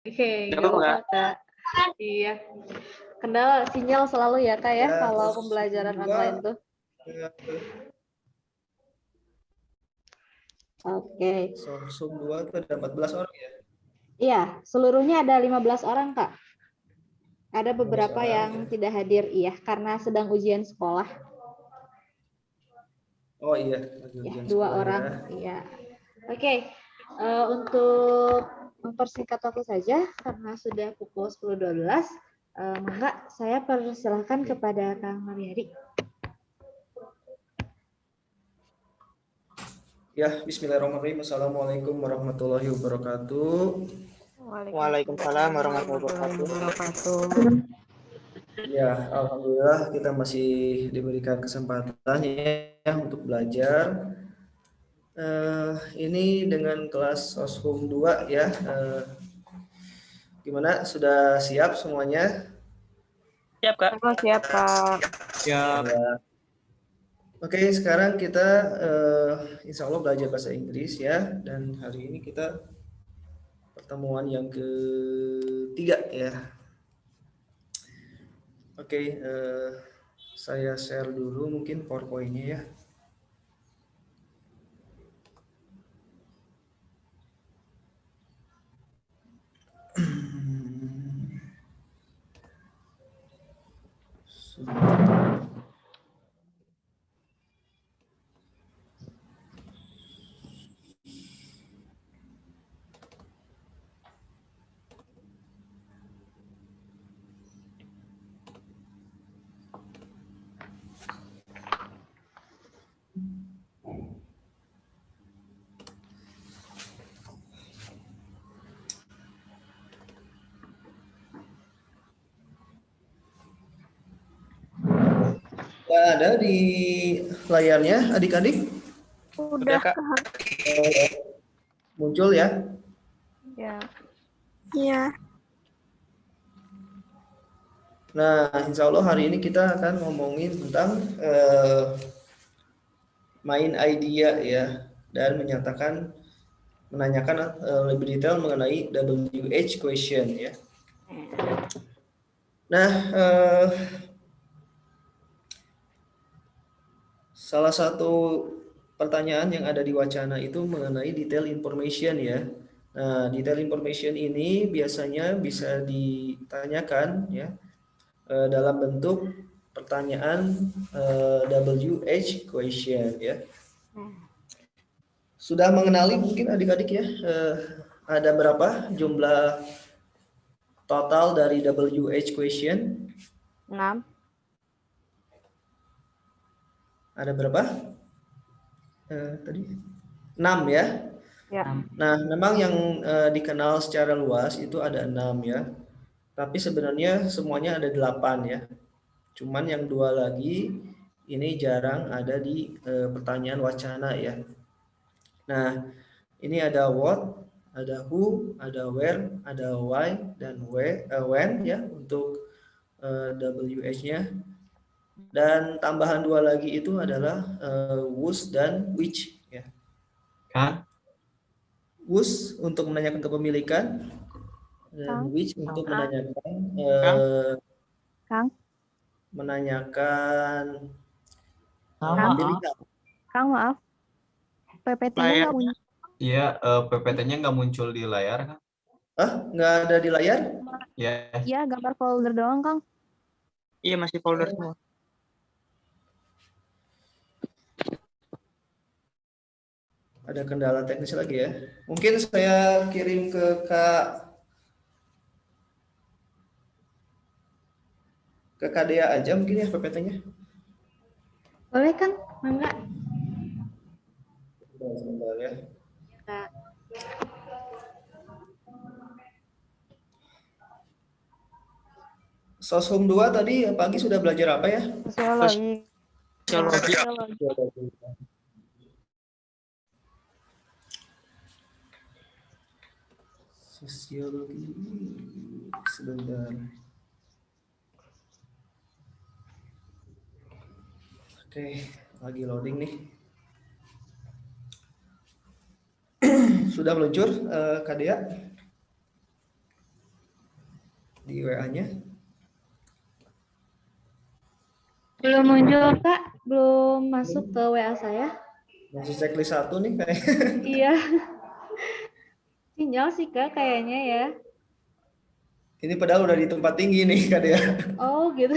Oke, Nggak nggak apa-apa, apa-apa, Kak. Iya. Kendala sinyal selalu ya, Kak ya, Ya, kalau terus pembelajaran kedua, online tuh. Oke. Zoom 2 itu ada 14 orang ya? Iya, seluruhnya ada 15 orang, Kak. Ada 15 beberapa orang yang ya. tidak hadir, iya, karena sedang ujian sekolah. Oh iya, lagi Ya, ujian 2 sekolah orang, ya. iya. Oke, untuk mempersingkat waktu saja, karena sudah pukul 10.12, maka saya persilahkan kepada Kang Mariari. Ya, bismillahirrahmanirrahim. Assalamualaikum warahmatullahi wabarakatuh. Waalaikumsalam warahmatullahi wabarakatuh. Ya, alhamdulillah kita masih diberikan kesempatan ya untuk belajar. Ini dengan kelas Soshum 2 ya. Gimana? Sudah siap semuanya? Siap, Kak. Oh, siap, Kak. Siap. Ya. Oke, sekarang kita insya Allah belajar bahasa Inggris ya. Dan hari ini kita pertemuan yang ketiga ya. Oke, saya share dulu mungkin PowerPoint-nya ya. Nggak ada di layarnya, adik-adik? Udah, Kak. Muncul ya? Ya. Iya. Nah, insya Allah hari ini kita akan ngomongin tentang main idea ya, dan menanyakan lebih detail mengenai WH question ya. Nah, salah satu pertanyaan yang ada di wacana itu mengenai detail information ya. Nah, detail information ini biasanya bisa ditanyakan ya dalam bentuk pertanyaan WH question ya. Sudah mengenali mungkin adik-adik ya, ada berapa jumlah total dari WH question? 6. Ada berapa? Tadi 6 ya. Ya. Nah, memang yang dikenal secara luas itu ada 6 ya. Tapi sebenarnya semuanya ada 8 ya. Cuman yang 2 lagi ini jarang ada di pertanyaan wacana ya. Nah, ini ada what, ada who, ada where, ada why, dan when ya untuk WH-nya. Dan tambahan 2 lagi itu adalah whose dan which ya. Kang? Whose untuk menanyakan kepemilikan dan Kang? which untuk menanyakan Kang? menanyakan Sama. pemilikan. Kang, maaf. PPT-nya nggak muncul. Iya, PPT-nya nggak muncul di layar, Kang. Nggak ada di layar? Ya. Iya, gambar folder doang, Kang. Iya, masih folder semua. Ada kendala teknis lagi ya. Mungkin saya kirim ke Kak Dea aja mungkin ya PPT-nya. Boleh, Kang? Mangga. Sebentar ya. Kak. Soshum 2 tadi pagi sudah belajar apa ya? Sosiologi. Sosiologi. Sosiologi. Sebentar. Oke, lagi loading nih. Sudah meluncur, Kak Dea? di WA-nya. Belum muncul, Kak. Belum masuk ke WA saya. Masih checklist 1 nih kayak. Iya. Sinyal sih, Kak, kayaknya ya. Ini padahal udah di tempat tinggi nih Kak Dea. Oh, gitu.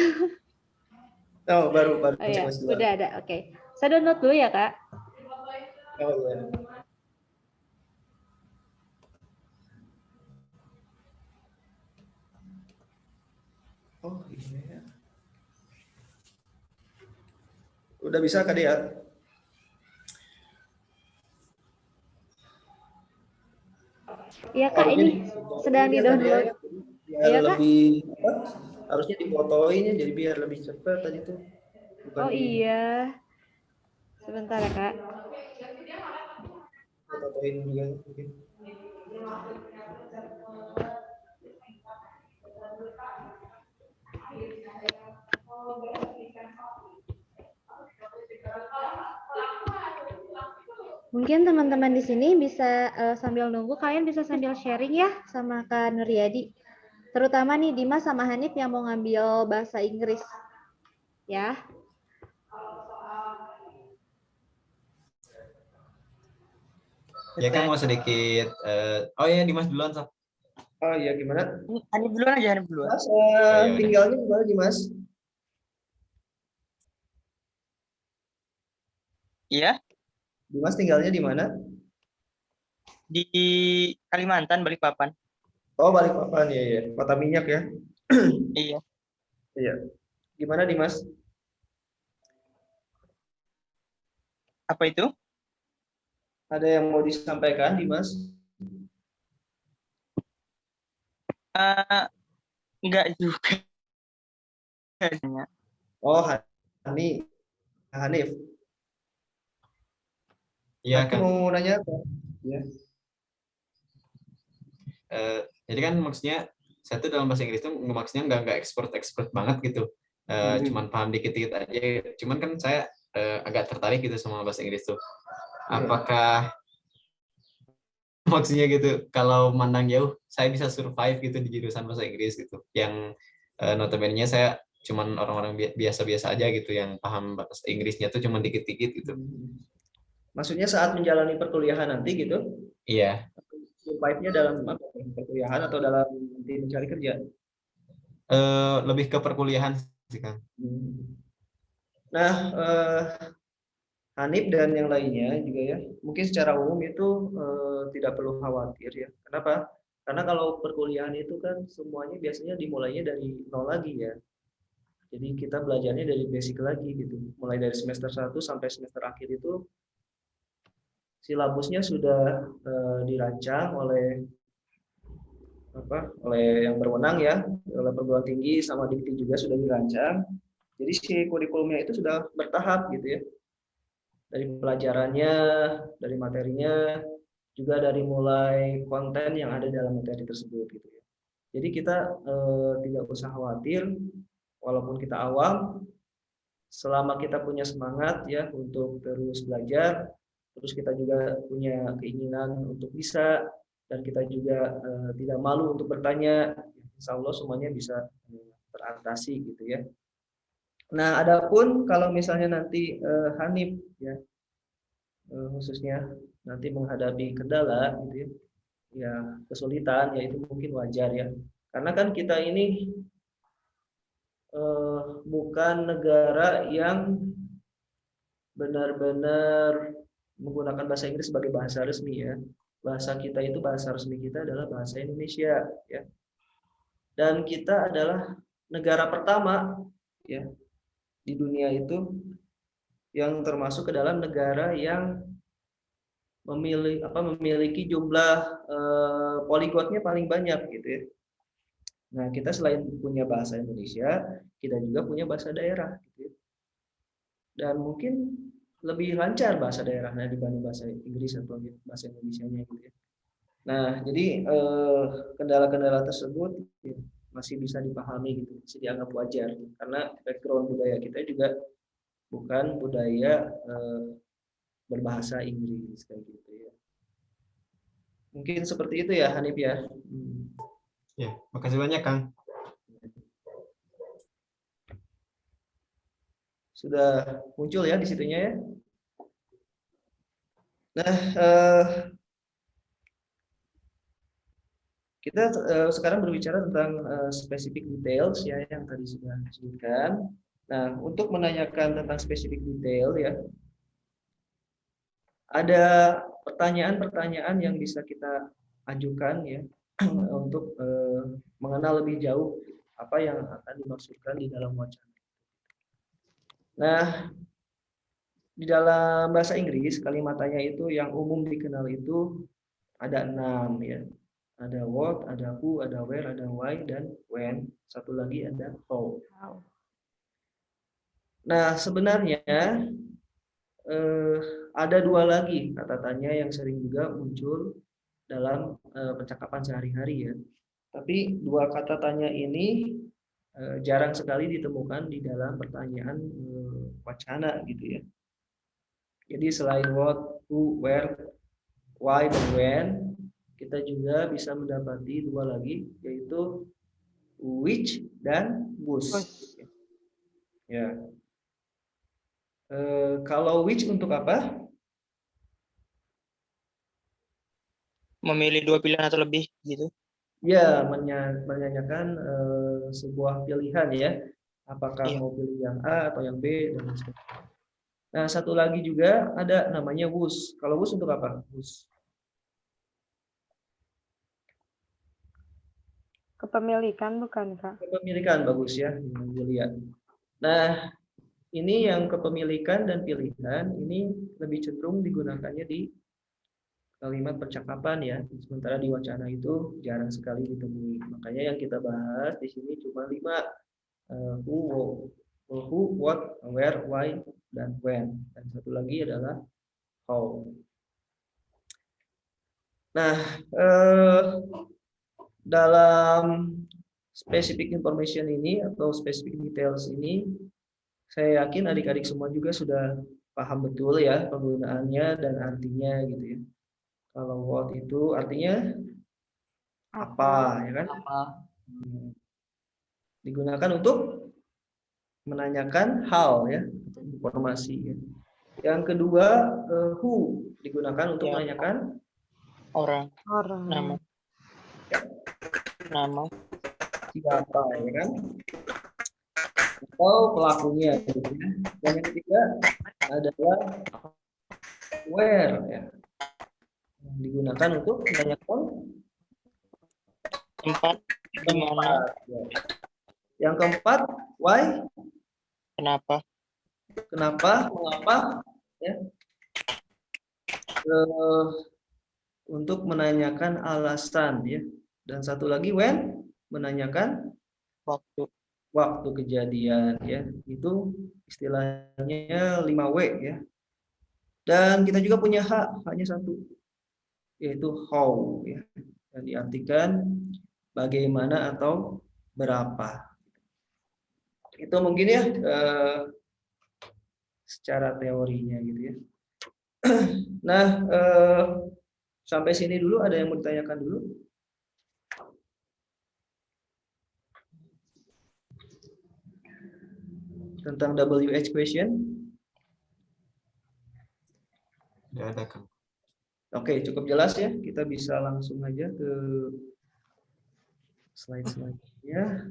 Oh, baru Oh ya, checklist 2. udah ada. Oke. Saya download dulu ya, Kak. Oh iya. Oh iya. Udah bisa Kak Dea? Iya, Kak, Harusnya ini sedang difotoin ya, Kak Dea, di-download. ya. Biar Iya, Kak? lebih apa? Harusnya difotoin ya, jadi biar lebih cepat tadi tuh. Bukan Oh iya. Sebentar ya, Kak. fotoin juga mungkin. Mungkin teman-teman di sini bisa sambil nunggu, kalian bisa sambil sharing ya sama Kak Nuryadi. Terutama nih Dimas sama Hanif yang mau ngambil bahasa Inggris. Ya. Ya kan mau sedikit. Oh ya Dimas duluan Sob. Oh iya gimana? Hanif duluan aja, Hanif duluan. Mas, ya udah. tinggalnya di mana Dimas? Iya, Dimas tinggalnya di mana? di Kalimantan, Balikpapan. Oh, Balikpapan ya ya. Kota minyak ya. Iya. Iya. Gimana Dimas? Apa itu? Ada yang mau disampaikan Dimas? Enggak juga. Oh, Hanif. Iya Aku kan. mau nanya apa? Ya. Jadi kan maksudnya saya tuh dalam bahasa Inggris tuh maksudnya nggak expert banget gitu. Cuman paham dikit-dikit aja. Cuman kan saya agak tertarik gitu sama bahasa Inggris tuh. Apakah maksudnya gitu kalau mandang jauh saya bisa survive gitu di jurusan bahasa Inggris gitu. Yang notabene-nya saya cuman orang-orang biasa-biasa aja gitu yang paham bahasa Inggrisnya tuh cuman dikit-dikit gitu. Maksudnya saat menjalani perkuliahan nanti gitu? Iya. Survive-nya dalam apa? Perkuliahan atau dalam nanti mencari kerja? Lebih ke perkuliahan sih Kang. Nah, Hanif dan yang lainnya juga ya, mungkin secara umum itu tidak perlu khawatir ya. Kenapa? Karena kalau perkuliahan itu kan semuanya biasanya dimulainya dari nol lagi ya. Jadi kita belajarnya dari basic lagi gitu. Mulai dari semester 1 sampai semester akhir itu silabusnya sudah dirancang oleh oleh yang berwenang ya, oleh perguruan tinggi sama Dikti juga sudah dirancang. Jadi si kurikulumnya itu sudah bertahap gitu ya. Dari pelajarannya, dari materinya, juga dari mulai konten yang ada dalam materi tersebut gitu ya. Jadi kita tidak usah khawatir, walaupun kita awam, selama kita punya semangat ya untuk terus belajar, terus kita juga punya keinginan untuk bisa, dan kita juga tidak malu untuk bertanya, insya Allah semuanya bisa teratasi gitu ya. Nah, adapun kalau misalnya nanti Hanif ya khususnya nanti menghadapi kendala gitu ya, ya kesulitan ya itu mungkin wajar ya. Karena kan kita ini bukan negara yang benar-benar menggunakan bahasa Inggris sebagai bahasa resmi ya. Bahasa kita itu bahasa resmi kita adalah bahasa Indonesia ya. Dan kita adalah negara pertama ya di dunia itu yang termasuk ke dalam negara yang memiliki jumlah polyglotnya paling banyak gitu ya. Nah, kita selain punya bahasa Indonesia, kita juga punya bahasa daerah gitu ya. Dan mungkin lebih lancar bahasa daerahnya dibanding bahasa Inggris atau bahasa Indonesianya gitu ya. Nah, jadi kendala-kendala tersebut ya, masih bisa dipahami gitu, masih dianggap wajar karena background budaya kita juga bukan budaya berbahasa Inggris kayak gitu ya. Mungkin seperti itu ya Hanif ya. Ya, makasih banyak Kang. Sudah muncul ya di situnya ya. Nah, kita sekarang berbicara tentang specific details ya yang tadi sudah disebutkan. Nah, untuk menanyakan tentang specific detail ya, ada pertanyaan-pertanyaan yang bisa kita ajukan ya untuk mengenal lebih jauh apa yang akan dimaksudkan di dalam wacana. Nah, di dalam bahasa Inggris kalimatnya itu yang umum dikenal itu ada 6 ya. Ada what, ada who, ada where, ada why, dan when. Satu lagi ada how. Nah, sebenarnya ada 2 lagi kata tanya yang sering juga muncul dalam percakapan sehari-hari ya. Tapi 2 kata tanya ini jarang sekali ditemukan di dalam pertanyaan wacana gitu ya. Jadi selain what, who, where, why, dan when, kita juga bisa mendapati 2 lagi, yaitu which dan whose. Ya. Kalau which untuk apa? Memilih 2 pilihan atau lebih gitu. Ya, menyanyikan sebuah pilihan ya. Apakah Iya. mau pilih yang A atau yang B dan sebagainya. Nah, satu lagi juga ada namanya whose. Kalau whose untuk apa? Whose. Kepemilikan bukan, Kak? Kepemilikan, bagus ya, Julia. Nah, ini yang kepemilikan dan pilihan ini lebih cenderung digunakannya di kalimat percakapan ya. Sementara di wacana itu jarang sekali ditemui. Makanya yang kita bahas di sini cuma 5. Who, what, where, why, dan when. Dan satu lagi adalah how. Nah, dalam specific information ini atau specific details ini, saya yakin adik-adik semua juga sudah paham betul ya penggunaannya dan artinya gitu ya. Kalau what itu artinya apa, ya kan? Digunakan untuk menanyakan hal ya, informasi. Ya. Yang kedua, who digunakan untuk Ya. menanyakan Orang, Orang. nama, siapa, ya kan? Atau pelakunya. Gitu ya. Dan yang ketiga adalah where ya. Digunakan untuk menanyakan tempat, di mana, ya. Yang keempat, why, kenapa, mengapa, ya. Untuk menanyakan alasan ya. Dan satu lagi when, menanyakan waktu kejadian ya. Itu istilahnya 5W ya. Dan kita juga punya hanya satu, yaitu how ya. Dan diartikan bagaimana atau berapa. Itu mungkin ya secara teorinya gitu ya. Nah, sampai sini dulu ada yang mau ditanyakan dulu? Tentang WH question? Tidak ada kan? Oke, cukup jelas ya. Kita bisa langsung aja ke slide selanjutnya.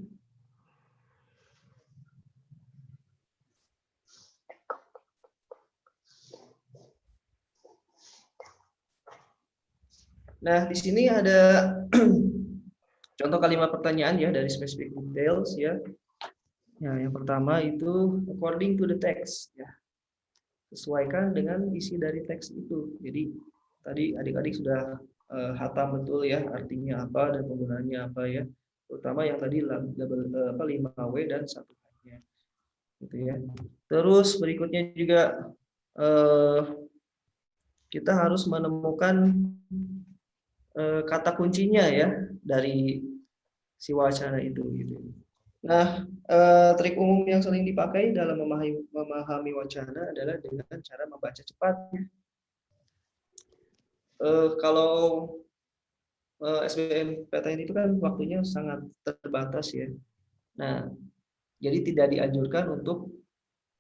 Nah, di sini ada contoh kalimat pertanyaan ya dari specific details ya. Ya, yang pertama itu according to the text ya. Sesuaikan dengan isi dari teks itu. Jadi tadi adik-adik sudah hatam betul ya artinya apa dan penggunaannya apa ya. Terutama yang tadi 5W dan 1H-nya. Gitu ya. Terus berikutnya juga kita harus menemukan kata kuncinya ya dari si wacana itu gitu. Nah, trik umum yang sering dipakai dalam memahami wacana adalah dengan cara membaca cepat. Kalau SBMPTN itu kan waktunya sangat terbatas ya. Nah, jadi tidak dianjurkan untuk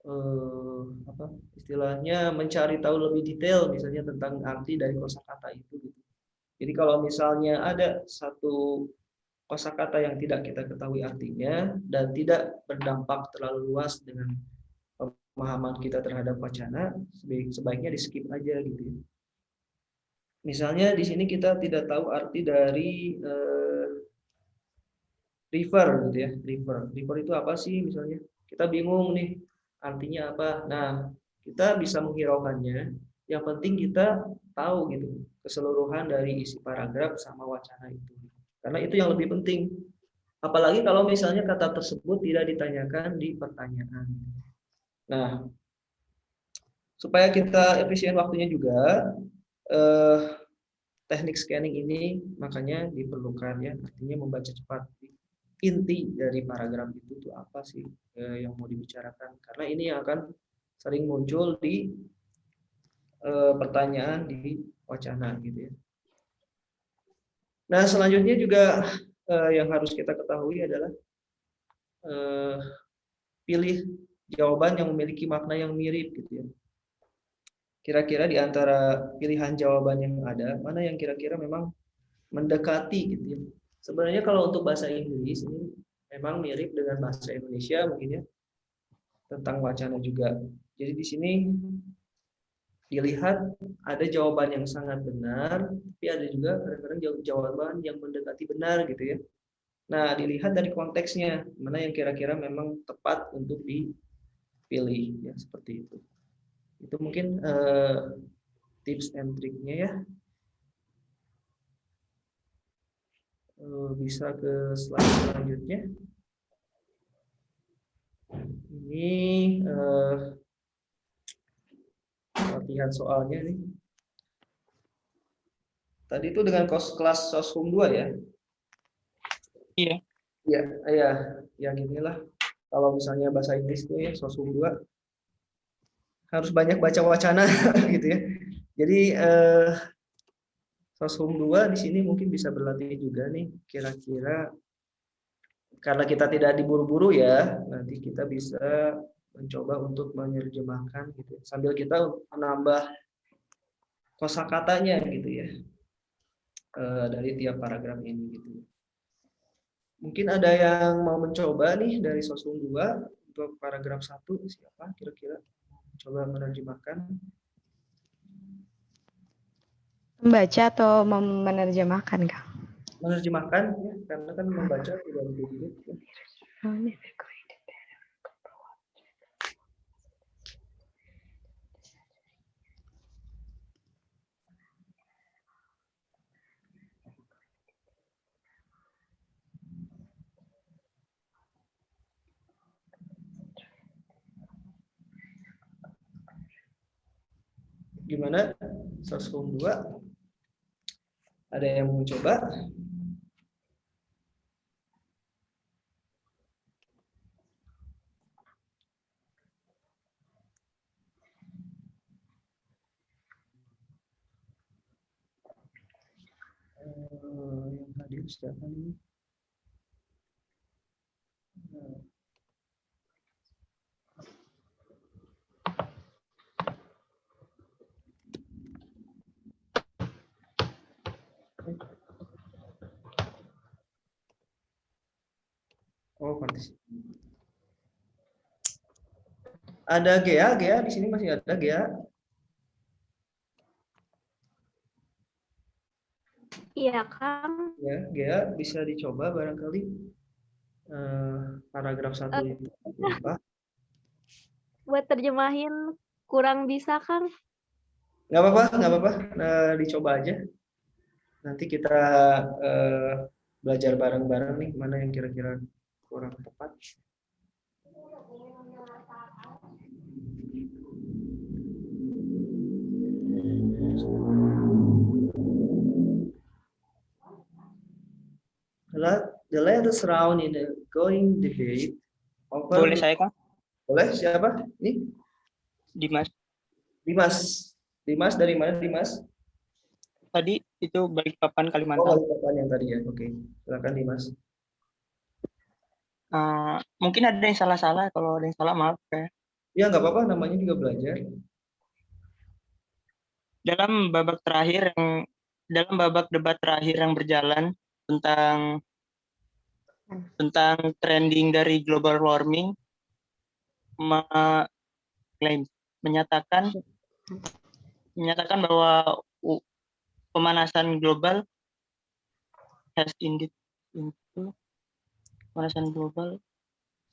apa istilahnya mencari tahu lebih detail misalnya tentang arti dari kosakata itu gitu. Jadi kalau misalnya ada satu kosakata yang tidak kita ketahui artinya dan tidak berdampak terlalu luas dengan pemahaman kita terhadap wacana, sebaiknya di skip aja gitu ya. Misalnya di sini kita tidak tahu arti dari river gitu ya. River itu apa sih misalnya? Kita bingung nih artinya apa. Nah, kita bisa menghiraukannya. Yang penting kita tahu gitu keseluruhan dari isi paragraf sama wacana itu. Karena itu yang lebih penting. Apalagi kalau misalnya kata tersebut tidak ditanyakan di pertanyaan. Nah, supaya kita efisien waktunya juga, teknik scanning ini makanya diperlukan ya, artinya membaca cepat. Inti dari paragraf itu tuh apa sih yang mau dibicarakan? Karena ini yang akan sering muncul di pertanyaan di wacana gitu ya. Nah, selanjutnya juga yang harus kita ketahui adalah pilih jawaban yang memiliki makna yang mirip gitu ya. Kira-kira di antara pilihan jawaban yang ada, mana yang kira-kira memang mendekati gitu ya. Sebenarnya kalau untuk bahasa Inggris ini memang mirip dengan bahasa Indonesia mungkin ya, tentang wacana juga. Jadi di sini dilihat ada jawaban yang sangat benar, tapi ada juga kadang-kadang jawaban yang mendekati benar gitu ya. Nah, dilihat dari konteksnya, mana yang kira-kira memang tepat untuk dipilih ya, seperti itu. Itu mungkin tips and triknya ya. Bisa ke slide selanjutnya. Ini latihan soalnya nih. Tadi itu dengan kelas Soshum 2 ya? Iya. Iya, ya ginilah. Kalau misalnya bahasa Inggris itu ya Soshum 2 harus banyak baca wacana gitu ya. Jadi Soshum 2 di sini mungkin bisa berlatih juga nih kira-kira, karena kita tidak diburu-buru ya, nanti kita bisa mencoba untuk menerjemahkan gitu sambil kita menambah kosakatanya gitu ya dari tiap paragraf ini gitu. Mungkin ada yang mau mencoba nih dari Soshum 2 untuk paragraf 1, siapa kira-kira coba menerjemahkan? Membaca atau menerjemahkan, Kak? Menerjemahkan ya, karena kan membaca tidak begitu ya. Gimana? Soshum 2 ada yang mau coba? Yang hadir siapa nih? Oh, partisipan. Ada Gea di sini masih ada Gea. Iya, Kang. Ya, Gea bisa dicoba barangkali paragraf 1 itu apa? Buat terjemahin kurang bisa, Kang. Nggak apa-apa. Dicoba aja. Nanti kita belajar bareng-bareng nih mana yang kira-kira kurang tepat. The latest round in the going debate over. Boleh saya, Kang? Boleh, siapa? Ini? Dimas. Dimas dari mana, Dimas? Tadi itu Balikpapan, Oh, Kalimantan. Balikpapan yang tadi ya. Oke. Silakan Dimas. Mungkin ada yang salah-salah, kalau ada yang salah maaf ya. Ya nggak apa-apa, namanya juga belajar. Dalam babak debat terakhir yang berjalan tentang trending dari global warming, mengklaim menyatakan bahwa pemanasan global has indeed into pemanasan global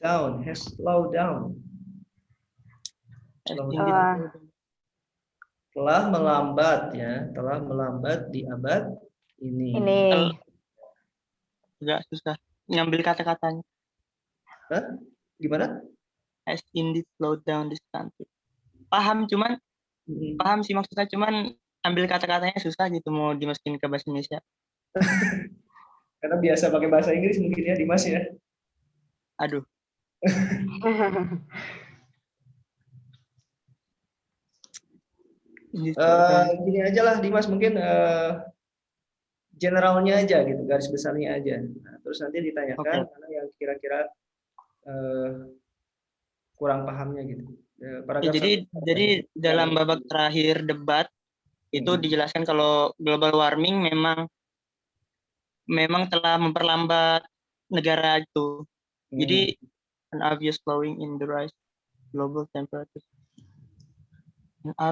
Down, has slowed down. has Slow indeed Wah. telah melambat ya, telah melambat di abad ini. Ini. agak susah ngambil kata-katanya. Hah? Gimana? Has indeed slowed down this country. Paham sih maksudnya, cuman ambil kata-katanya susah gitu mau dimasukin ke bahasa Indonesia. Karena biasa pakai bahasa Inggris mungkin ya, Dimas ya. Aduh. Gini aja lah Dimas, mungkin generalnya aja gitu, garis besarnya aja. Nah, terus nanti ditanyakan mana yang kira-kira kurang pahamnya gitu. Ya, jadi dalam babak terakhir debat itu dijelaskan kalau global warming memang telah memperlambat negara itu. Jadi an obvious slowing in the rise global temperature.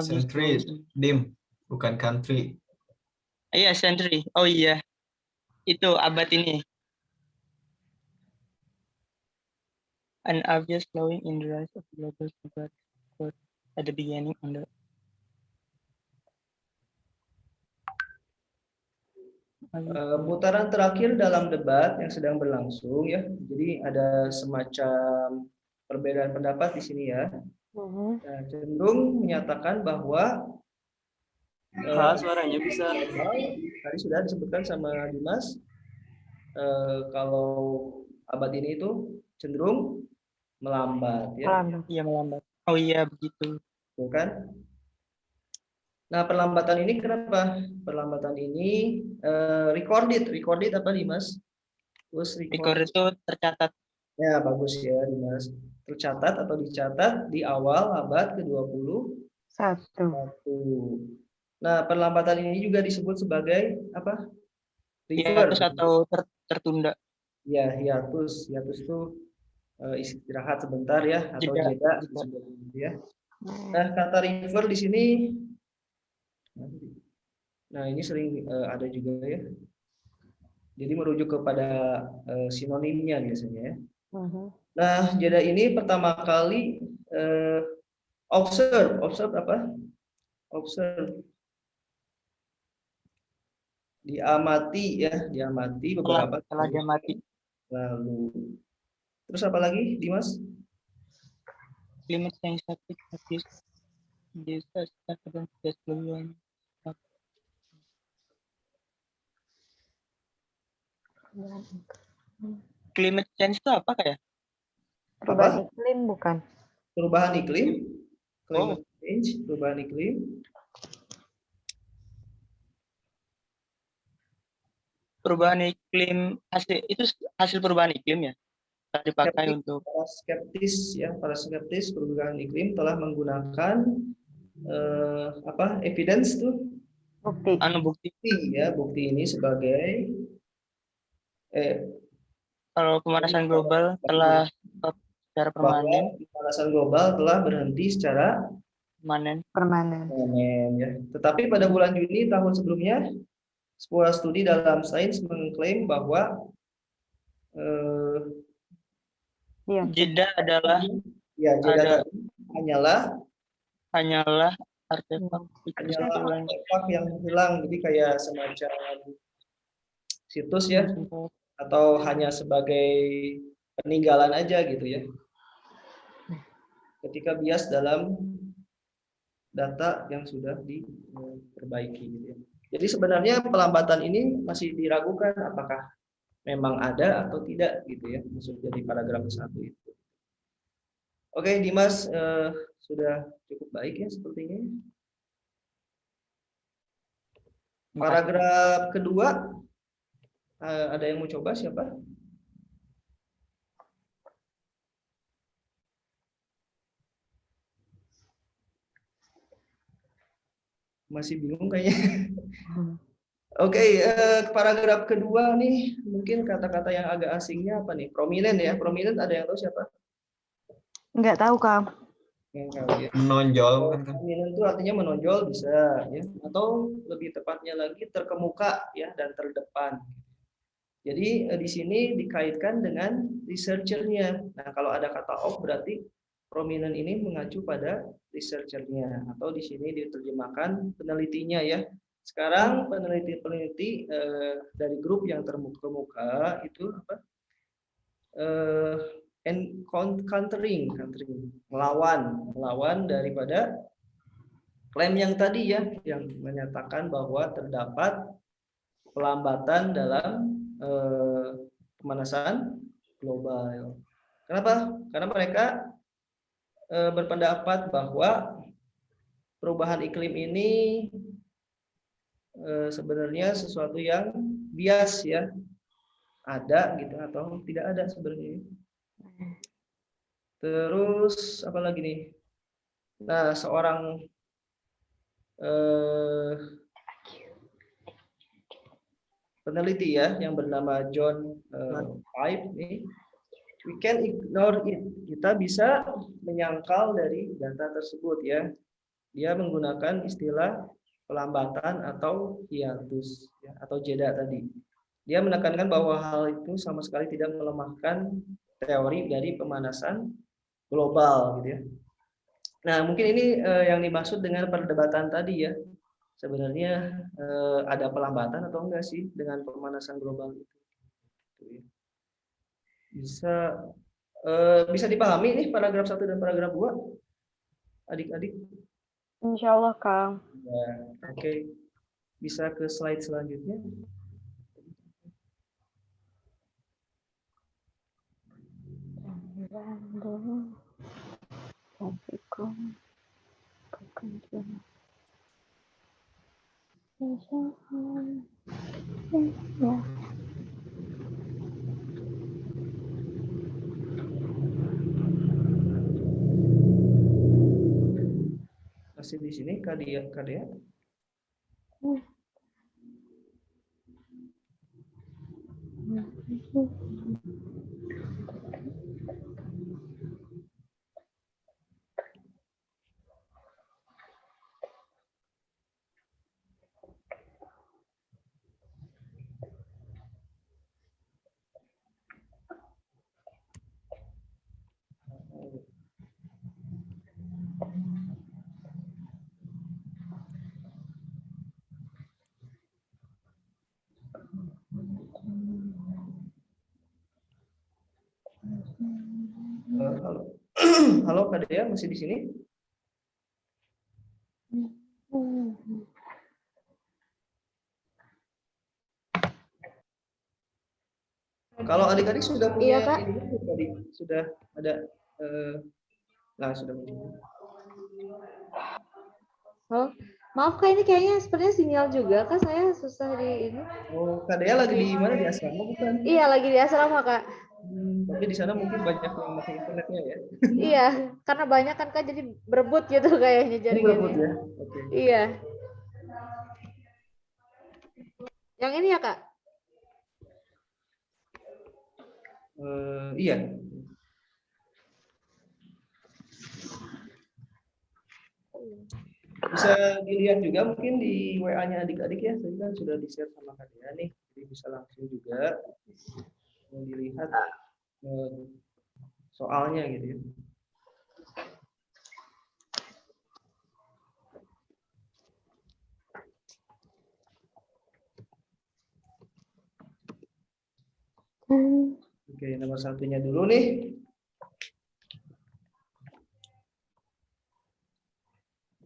Century, Dim, bukan country. Iya, century. Oh iya. Itu abad ini. An obvious slowing in the rise of global temperature at the beginning on the putaran terakhir dalam debat yang sedang berlangsung ya. Jadi ada semacam perbedaan pendapat di sini ya. Nah, cenderung menyatakan bahwa suaranya bisa tadi sudah disebutkan sama Dimas kalau abad ini itu cenderung melambat ya. Iya, melambat. Oh iya, begitu. Bukan? Nah, perlambatan ini kenapa? Perlambatan ini recorded apa Dimas? Record itu tercatat. Ya, bagus ya Dimas. Tercatat atau dicatat di awal abad ke-21. Nah, perlambatan ini juga disebut sebagai apa? Hiatus atau tertunda. Ya, hiatus. Hiatus itu istirahat sebentar ya, atau jeda ya. Nah, kata river di sini, nah ini sering ada juga ya. Jadi merujuk kepada sinonimnya biasanya ya. Nah, jeda ini pertama kali observe apa? Observe. Diamati ya, diamati beberapa setelah diamati. Lalu terus apa lagi, Dimas? Climate change habis desa sekitar 10 Climate change itu apa kayak? Perubahan iklim bukan? Perubahan iklim? Climate change, perubahan iklim. Perubahan iklim hasil perubahan iklim ya? Dipakai untuk para skeptis perubahan iklim telah menggunakan evidence tuh bukti ini sebagai kalau pemanasan global telah secara permanen. Pemanasan global telah berhenti secara permanen ya. Tetapi pada bulan Juni tahun sebelumnya sebuah studi dalam Science mengklaim bahwa jeda adalah hanyalah artefak yang hilang, jadi kayak semacam situs ya, atau hanya sebagai peninggalan aja gitu ya, ketika bias dalam data yang sudah diperbaiki gitu ya. Jadi sebenarnya pelambatan ini masih diragukan apakah memang ada atau tidak gitu ya, maksud dari paragraf 1 itu. Oke, Dimas sudah cukup baik ya sepertinya. Paragraf kedua ada yang mau coba siapa? Masih bingung kayaknya. Oke, paragraf kedua nih, mungkin kata-kata yang agak asingnya apa nih? Prominent ya, prominent ada yang tahu siapa? Nggak tahu, Kak. Yang tahu ya. Menonjol kan kan. Prominent itu artinya menonjol bisa ya, atau lebih tepatnya lagi terkemuka ya dan terdepan. Jadi di sini dikaitkan dengan researchernya. Nah, kalau ada kata of berarti prominent ini mengacu pada researchernya, atau di sini diterjemahkan penelitinya ya. Sekarang peneliti-peneliti dari grup yang terkemuka itu apa? Countering, melawan daripada klaim yang tadi ya, yang menyatakan bahwa terdapat pelambatan dalam pemanasan global. Kenapa? Karena mereka berpendapat bahwa perubahan iklim ini sebenarnya sesuatu yang bias ya, ada gitu atau tidak ada sebenarnya. Terus apa lagi nih? Nah, seorang peneliti ya yang bernama John Pipe nih, we can ignore it. Kita bisa menyangkal dari data tersebut ya. Dia menggunakan istilah pelambatan atau hiatus ya, atau jeda tadi. Dia menekankan bahwa hal itu sama sekali tidak melemahkan teori dari pemanasan global gitu ya. Nah, mungkin ini yang dimaksud dengan perdebatan tadi ya. Sebenarnya ada pelambatan atau enggak sih dengan pemanasan global itu. Bisa dipahami nih paragraf 1 dan paragraf 2 adik-adik? Insya Allah, Kang. Ya, oke. Bisa ke slide selanjutnya. Masih di sini Kadia. Halo. Halo Kadia, masih di sini? Kalau adik-adik sudah punya Iya, Kak. ini tadi sudah ada sudah. Oh, maaf Kak, ini kayaknya sepertinya sinyal juga Kak, saya susah di ini. Oh, Kadea lagi di mana, di asrama bukan? Iya, lagi di asrama Kak. Tapi di sana mungkin banyak yang pakai internetnya ya. Iya, karena banyak kan Kak, jadi berebut gitu kayaknya jaringannya. Berebut ya. Oke. Iya. Yang ini ya Kak? Iya. Bisa dilihat juga mungkin di WA-nya adik-adik ya, saya kan sudah di-share sama Kadea nih, jadi bisa langsung juga dilihat soalnya gitu ya. Oke, nomor satunya dulu nih.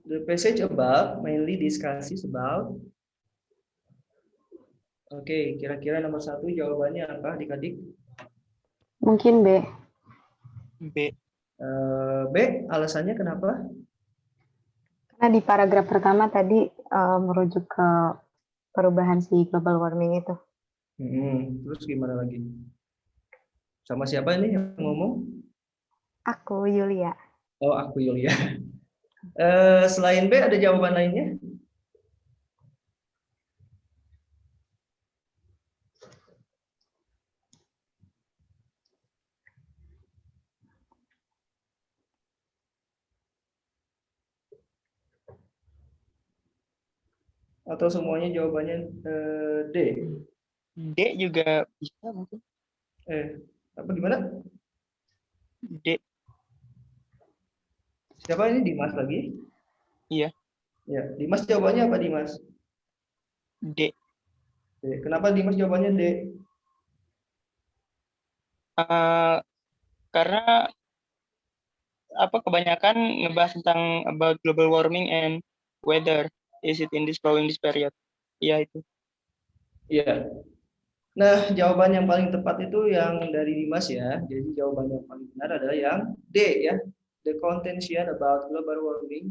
The passage above mainly discusses about. Oke, kira-kira nomor 1 jawabannya apa adik-adik? Mungkin B. B. B, alasannya kenapa? Karena di paragraf pertama tadi merujuk ke perubahan si global warming itu. Terus gimana lagi? Sama siapa ini yang ngomong? Aku, Yulia. Oh, aku Yulia. Selain B ada jawaban lainnya? Atau semuanya jawabannya D? D juga bisa mungkin. Apa gimana? D. Siapa ini, Dimas lagi? Iya. Ya, Dimas jawabannya apa, Dimas? D. D. Kenapa Dimas jawabannya D? Karena kebanyakan ngebahas tentang about global warming and weather. Is it in this period? Iya itu. Iya. Nah, jawaban yang paling tepat itu yang dari Dimas ya. Jadi jawaban yang paling benar adalah yang D ya. The contention about global warming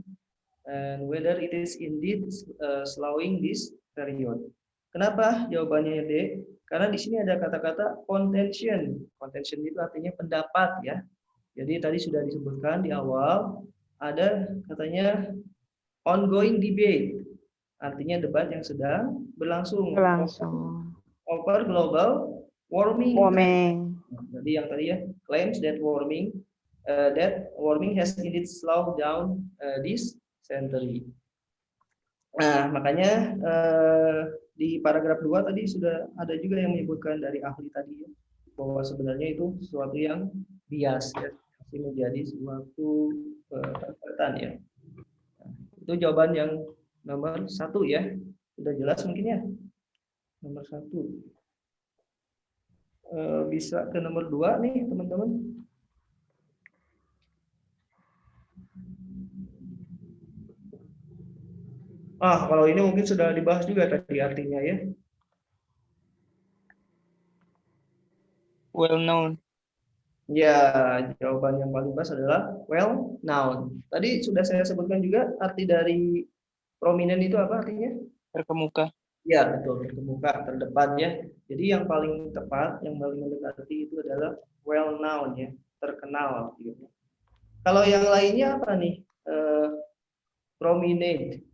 and whether it is indeed slowing this period. Kenapa jawabannya D? Karena di sini ada kata-kata contention. Contention itu artinya pendapat ya. Jadi tadi sudah disebutkan di awal ada katanya ongoing debate. Artinya debat yang sedang berlangsung. Over global warming. Jadi yang tadi ya, claims that warming has indeed slowed down this century. Nah, makanya di paragraf 2 tadi sudah ada juga yang menyebutkan dari ahli tadi ya, bahwa sebenarnya itu sesuatu yang bias ya, menjadi suatu perkataan ya. Nah, itu jawaban yang nomor 1 ya. Sudah jelas mungkin ya. Nomor 1. Bisa ke nomor 2 nih teman-teman. Kalau ini mungkin sudah dibahas juga tadi artinya ya. Well known. Ya, jawaban yang paling pas adalah well known. Tadi sudah saya sebutkan juga arti dari prominent itu apa artinya? Terkemuka. Ya, betul, terkemuka, terdepan ya. Jadi yang paling tepat, yang paling mendekati itu adalah well known ya, terkenal gitu. Kalau yang lainnya apa nih? Prominent.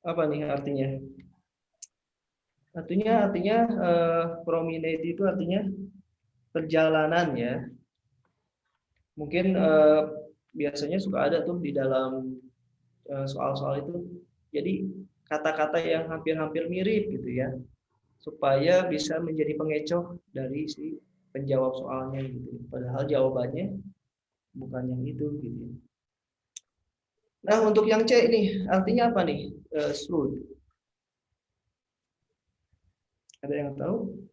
Apa nih artinya? Artinya prominent itu artinya perjalanan ya. Mungkin biasanya suka ada tuh di dalam soal-soal itu. Jadi kata-kata yang hampir-hampir mirip gitu ya, supaya bisa menjadi pengecoh dari si penjawab soalnya gitu. Padahal jawabannya bukan yang itu gitu. Nah, untuk yang C ini artinya apa nih? Shrewd. Ada yang tahu?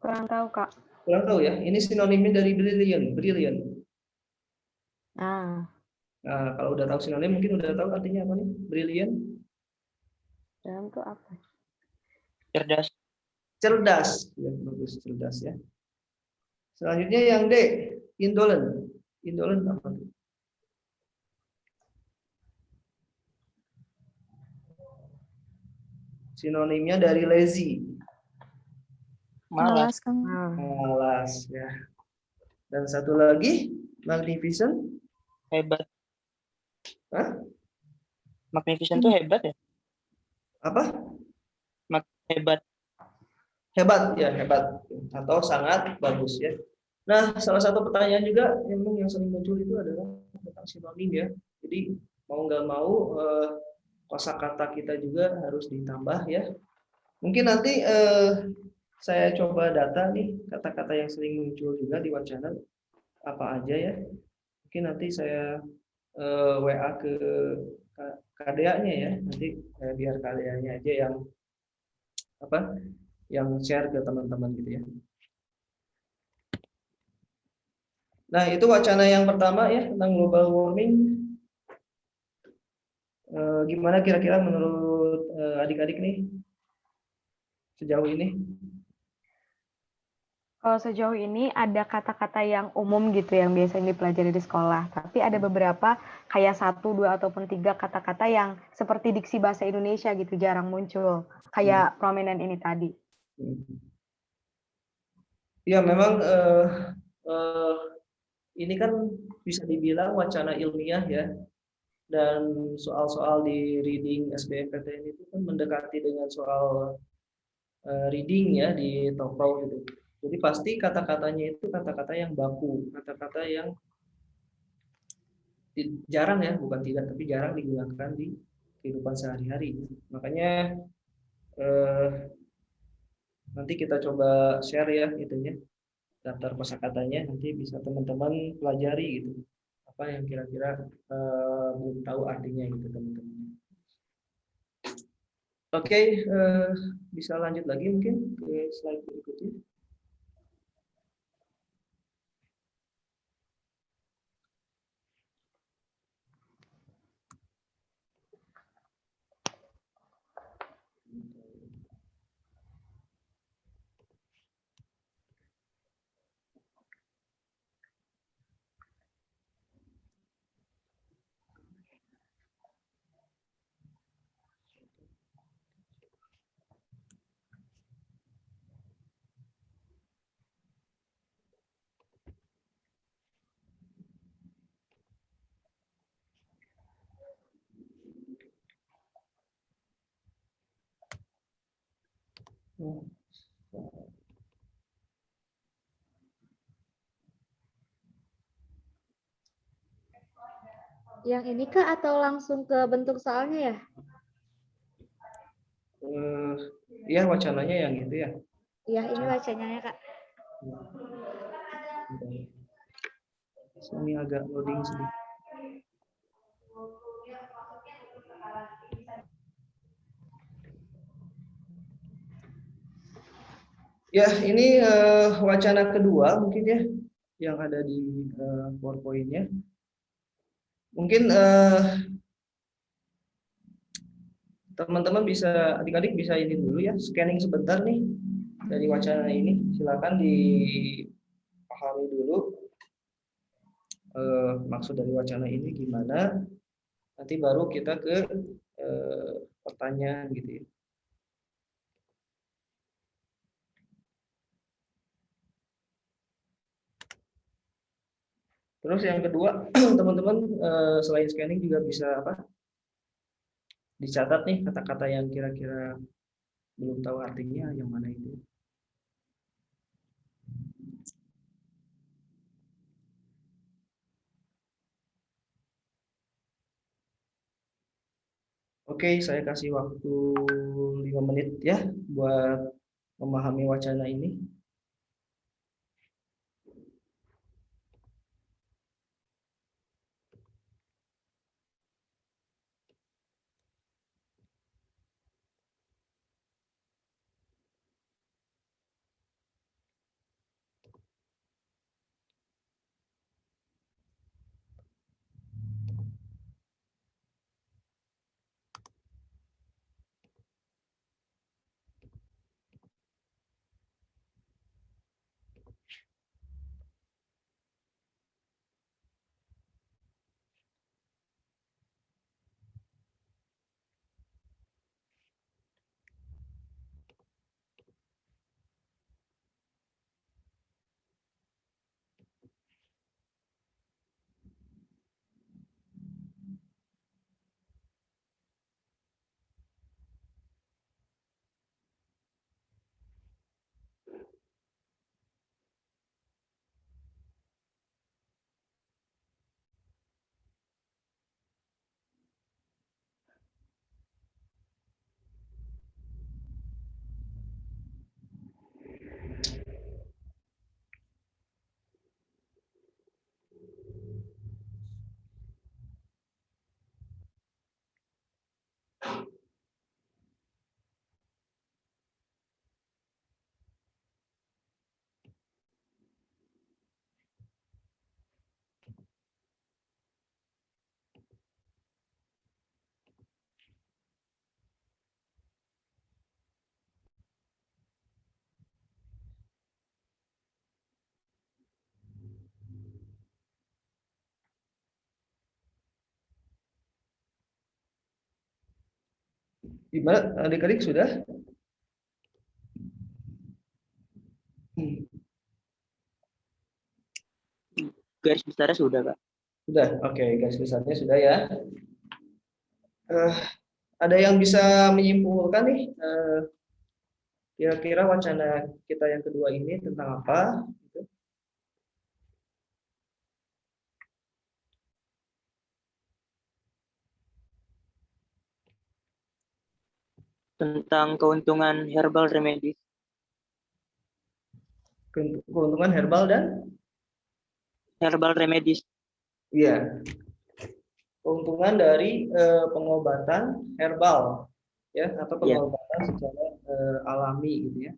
Kurang tahu, Kak. Kurang tahu ya. Ini sinonimnya dari brilliant. Nah, Kalau udah tahu sinonim mungkin udah tahu artinya apa nih? Brilliant. dalam tuh apa? Cerdas. Cerdas. Ya, bagus, cerdas ya. Selanjutnya yang D, indolent. Indolent apa tuh? Sinonimnya dari lazy. Malas. Kang. Malas ya. Dan satu lagi, magnificent. Hebat. Hah? Magnificent tuh hebat ya? Apa? Hebat. Hebat ya, hebat. Atau sangat bagus ya. Nah, salah satu pertanyaan juga yang sering muncul itu adalah tentang sinonim ya. Jadi mau nggak mau kosakata kita juga harus ditambah ya. Mungkin nanti saya coba data nih kata-kata yang sering muncul juga di wacana apa aja ya. Mungkin nanti saya WA ke KDA-nya ya. Nanti biar KDA-nya aja yang share ke teman-teman gitu ya. Nah, itu wacana yang pertama ya tentang global warming. Gimana kira-kira menurut adik-adik nih sejauh ini? Kalau sejauh ini ada kata-kata yang umum gitu yang biasanya dipelajari di sekolah. Tapi ada beberapa kayak 1, 2, ataupun 3 kata-kata yang seperti diksi bahasa Indonesia gitu jarang muncul. Kayak prominent ini tadi. Ya memang ini kan bisa dibilang wacana ilmiah ya. Dan soal-soal di reading SBMPTN itu kan mendekati dengan soal reading ya di TOEFL gitu. Jadi pasti kata-katanya itu kata-kata yang baku, kata-kata yang jarang ya, bukan tidak, tapi jarang digunakan di kehidupan sehari-hari. Makanya nanti kita coba share ya itunya, daftar kosakatanya, nanti bisa teman-teman pelajari gitu. Apa yang kira-kira belum tahu artinya gitu teman-teman. Oke, bisa lanjut lagi mungkin ke slide berikutnya. Yang ini Kak atau langsung ke bentuk soalnya ya? Ya wacananya yang gitu ya. Iya, ini wacanyanya Kak. Ini agak loading sedikit. Ya, ini wacana kedua mungkin ya yang ada di PowerPoint-nya. Mungkin teman-teman bisa, adik-adik bisa ini dulu ya, scanning sebentar nih dari wacana ini. Silakan dipahami dulu maksud dari wacana ini gimana. Nanti baru kita ke pertanyaan gitu ya. Terus yang kedua, teman-teman selain scanning juga bisa apa? Dicatat nih kata-kata yang kira-kira belum tahu artinya yang mana itu. Oke, saya kasih waktu 5 menit ya buat memahami wacana ini. Gimana adik-adik sudah? Garis besarnya sudah, Kak. Sudah, oke, garis besarnya sudah ya. Ada yang bisa menyimpulkan nih Kira-kira wacana kita yang kedua ini tentang apa? Gitu. Tentang keuntungan herbal remedies. Keuntungan herbal dan Herbal remedies. iya, keuntungan dari pengobatan herbal, ya, atau Iya. pengobatan secara alami gitu ya.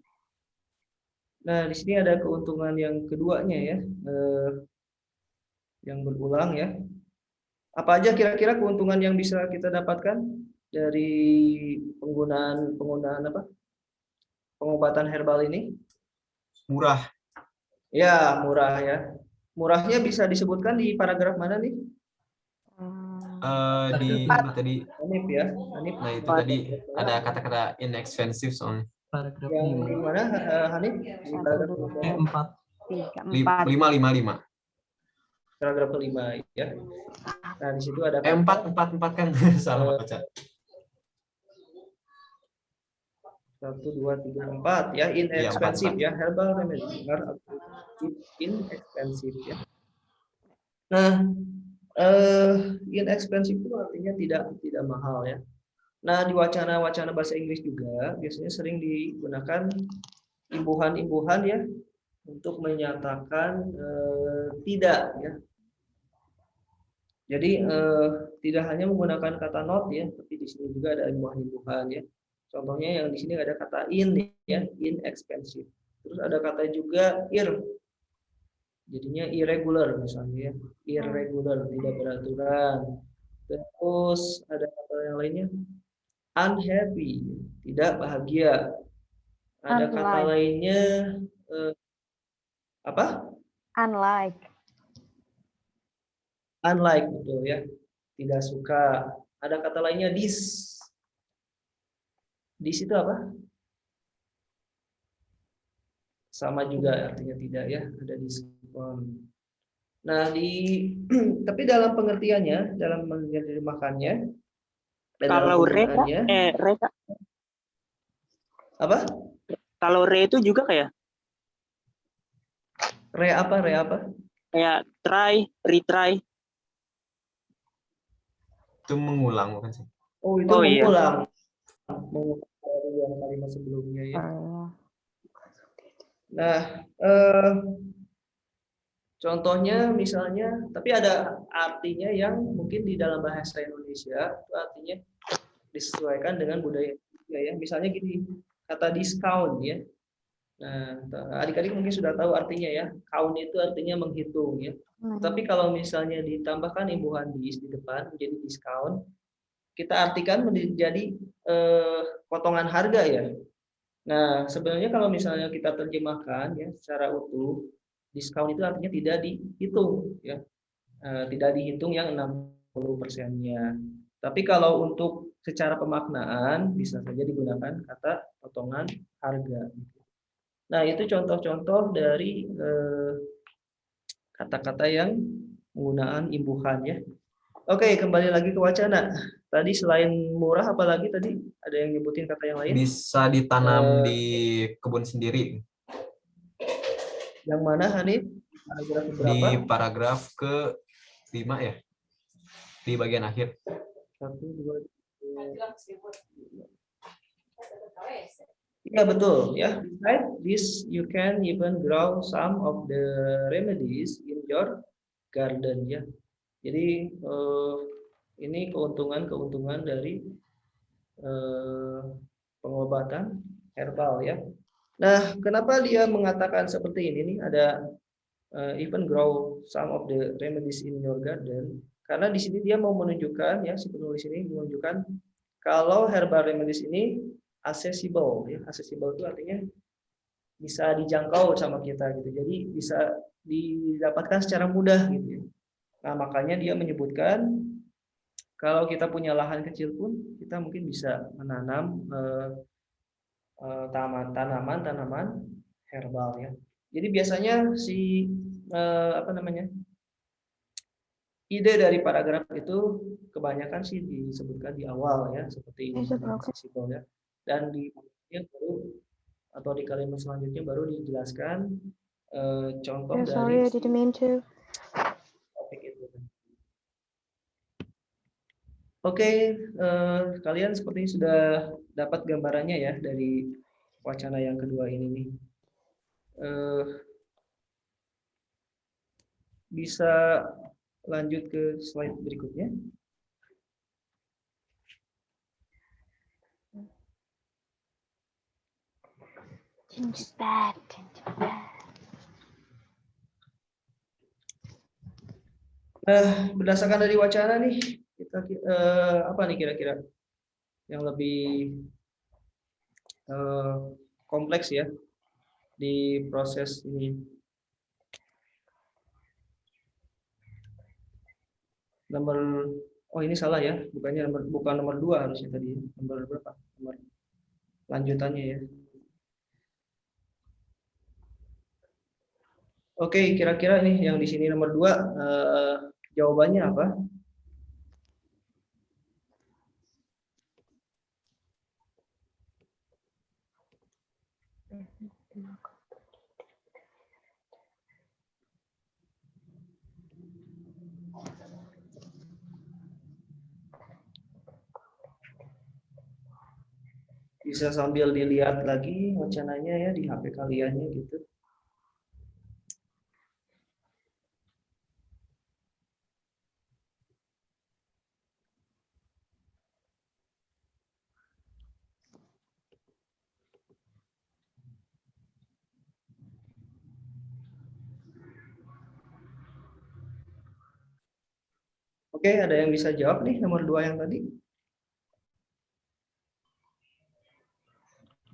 Nah, di sini ada keuntungan yang keduanya ya, yang berulang ya. Apa aja kira-kira keuntungan yang bisa kita dapatkan dari penggunaan apa? Pengobatan herbal ini? Murah. Ya, murah ya. Murahnya bisa disebutkan di paragraf mana nih? Di ini tadi, Hanif ya, Hanif. nah itu tadi ada kata-kata inexpensive soalnya. Yang di mana Hanif? Di paragraf berapa? 5. Paragraf kelima ya. Nah, di situ ada 4 kan salah baca. 1, 2, 3, 4 ya, inexpensive ya, herbal remedy are inexpensive ya. Nah, inexpensive itu artinya tidak mahal ya. Nah, di wacana-wacana bahasa Inggris juga biasanya sering digunakan imbuhan-imbuhan ya untuk menyatakan tidak ya. Jadi tidak hanya menggunakan kata not ya, tapi di sini juga ada imbuhan-imbuhan ya. Contohnya yang di sini ada kata in ya, inexpensive. Terus ada kata juga jadinya irregular misalnya ya, irregular, tidak beraturan. Terus ada kata yang lainnya unhappy, tidak bahagia. Ada kata lainnya apa? Unlike betul ya, tidak suka. Ada kata lainnya dis itu apa? Sama juga artinya tidak ya, ada diskon. Nah, tapi dalam pengertiannya, dalam menerjemahkannya, Kalau re, apa? Kalau re itu juga kayak? Re apa? Kayak try, retry. Itu mengulang bukan sih? Oh, itu mengulang. Mengulang kalimat sebelumnya ya. Nah, contohnya misalnya, tapi ada artinya yang mungkin di dalam bahasa Indonesia itu artinya disesuaikan dengan budaya ya. Misalnya gini, kata discount ya. Nah, adik-adik mungkin sudah tahu artinya ya. Count itu artinya menghitung ya. Tapi kalau misalnya ditambahkan imbuhan dis di depan menjadi discount, kita artikan menjadi potongan harga ya. Nah, sebenarnya kalau misalnya kita terjemahkan ya secara utuh, diskon itu artinya tidak dihitung ya. Tidak dihitung yang 60%-nya. Tapi kalau untuk secara pemaknaan bisa saja digunakan kata potongan harga. Nah, itu contoh-contoh dari kata-kata yang penggunaan imbuhan ya. Oke, kembali lagi ke wacana. Tadi selain murah, apalagi tadi ada yang nyebutin kata yang lain? Bisa ditanam di kebun sendiri. Yang mana, Hanif? Paragraf berapa? Di paragraf ke-5 ya. Di bagian akhir. 1, 2, 3. Ya, betul ya. Besides this, you can even grow some of the remedies in your garden ya. Jadi ini keuntungan dari pengobatan herbal ya. Nah, kenapa dia mengatakan seperti ini nih? Ada even grow some of the remedies in your garden. Karena di sini dia mau menunjukkan ya, si penulis ini menunjukkan kalau herbal remedies ini accessible ya. Accessible itu artinya bisa dijangkau sama kita gitu. Jadi bisa didapatkan secara mudah gitu ya. Nah, makanya dia menyebutkan kalau kita punya lahan kecil pun kita mungkin bisa menanam tanaman herbal ya. Jadi biasanya ide dari paragraf itu kebanyakan sih disebutkan di awal ya, seperti ini accessible ya. Dan di baru atau di kalimat selanjutnya baru dijelaskan contoh Yeah, sorry, I dari didn't mean to. topik itu. Oke, kalian sepertinya sudah dapat gambarannya ya dari wacana yang kedua ini nih. Bisa lanjut ke slide berikutnya. Gingerbread. Nah, berdasarkan dari wacana nih, kita apa nih kira-kira yang lebih kompleks ya di proses ini. Oh ini salah ya, bukan nomor 2 harusnya tadi. Nomor berapa? Nomor lanjutannya ya. Oke, kira-kira nih yang di sini nomor 2 jawabannya apa? Bisa sambil dilihat lagi wacananya ya di HP kaliannya gitu. Oke, ada yang bisa jawab nih nomor 2 yang tadi?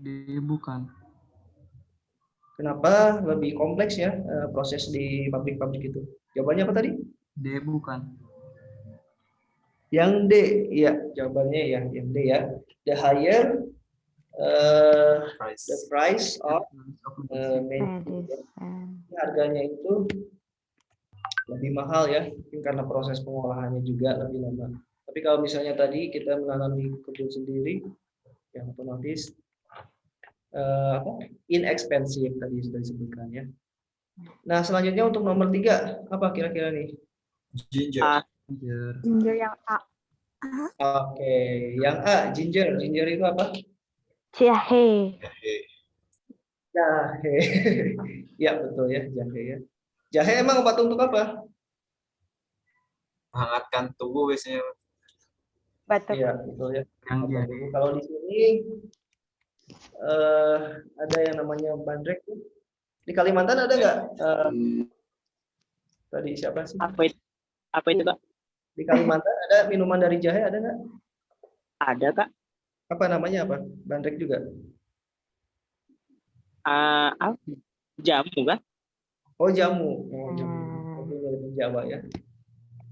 D bukan. Kenapa lebih kompleks ya proses di pabrik-pabrik itu? Jawabannya apa tadi? D bukan. Yang D, ya jawabannya ya yang D ya. The higher the price of medicine. Harganya itu lebih mahal ya, mungkin karena proses pengolahannya juga lebih lama. Tapi kalau misalnya tadi kita menanam di kebun sendiri, yang otomatis inexpensive tadi sudah disebutkan ya. Nah selanjutnya untuk nomor 3 apa kira-kira nih? Ginger. Ginger yang A. Oke, yang A ginger. Ginger itu apa? Jahe. Jahe. Ya betul ya jahe ya. Jahe emang obat untuk apa? Menghangatkan tubuh biasanya. Batuk. Iya betul ya. Yang dia. Kalau di sini ada yang namanya bandrek. Di Kalimantan ada nggak? Tadi siapa sih? Apa itu Kak? Di Kalimantan ada minuman dari jahe ada nggak? Ada Kak. Apa namanya apa? Bandrek juga. Jamu kan? Oh jamu. Oh, jamu. Itu dari Jawa ya.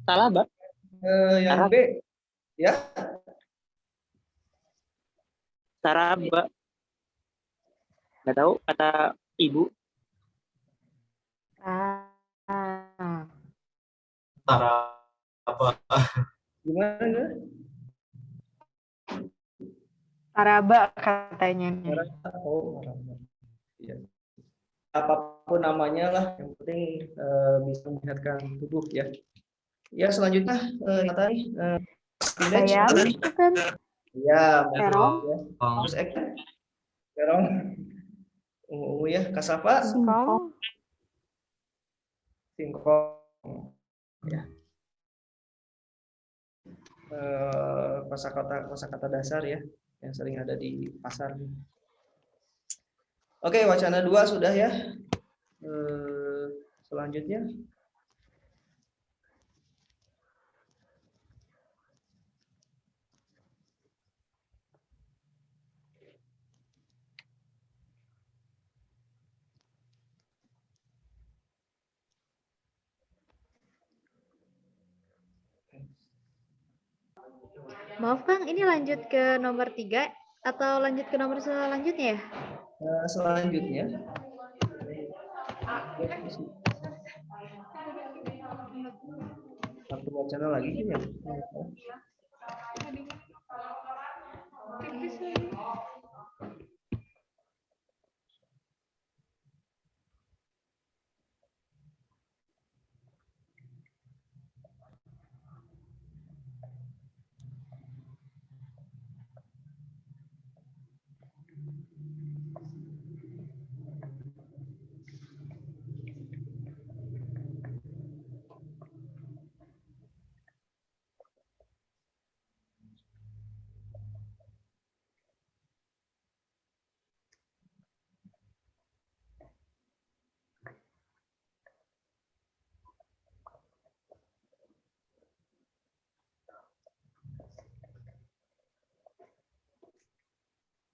Salah Mbak. Yang B ya. Saraba. Nggak tahu kata ibu. Tara apa? Gimana? Taraba katanya nih. Oh, ya. Apapun namanya lah, yang penting bisa menyehatkan tubuh ya. Ya selanjutnya tadi Bayam kan? ya, Terong. ya. Terus terong, ya, kasava, Singkong. singkong, ya. Kosakata dasar ya, yang sering ada di pasar. Oke, wacana 2 sudah ya. Selanjutnya. Maaf Kang, ini lanjut ke nomor 3 atau lanjut ke nomor selanjutnya ya? Selanjutnya. Satu wacana lagi ya.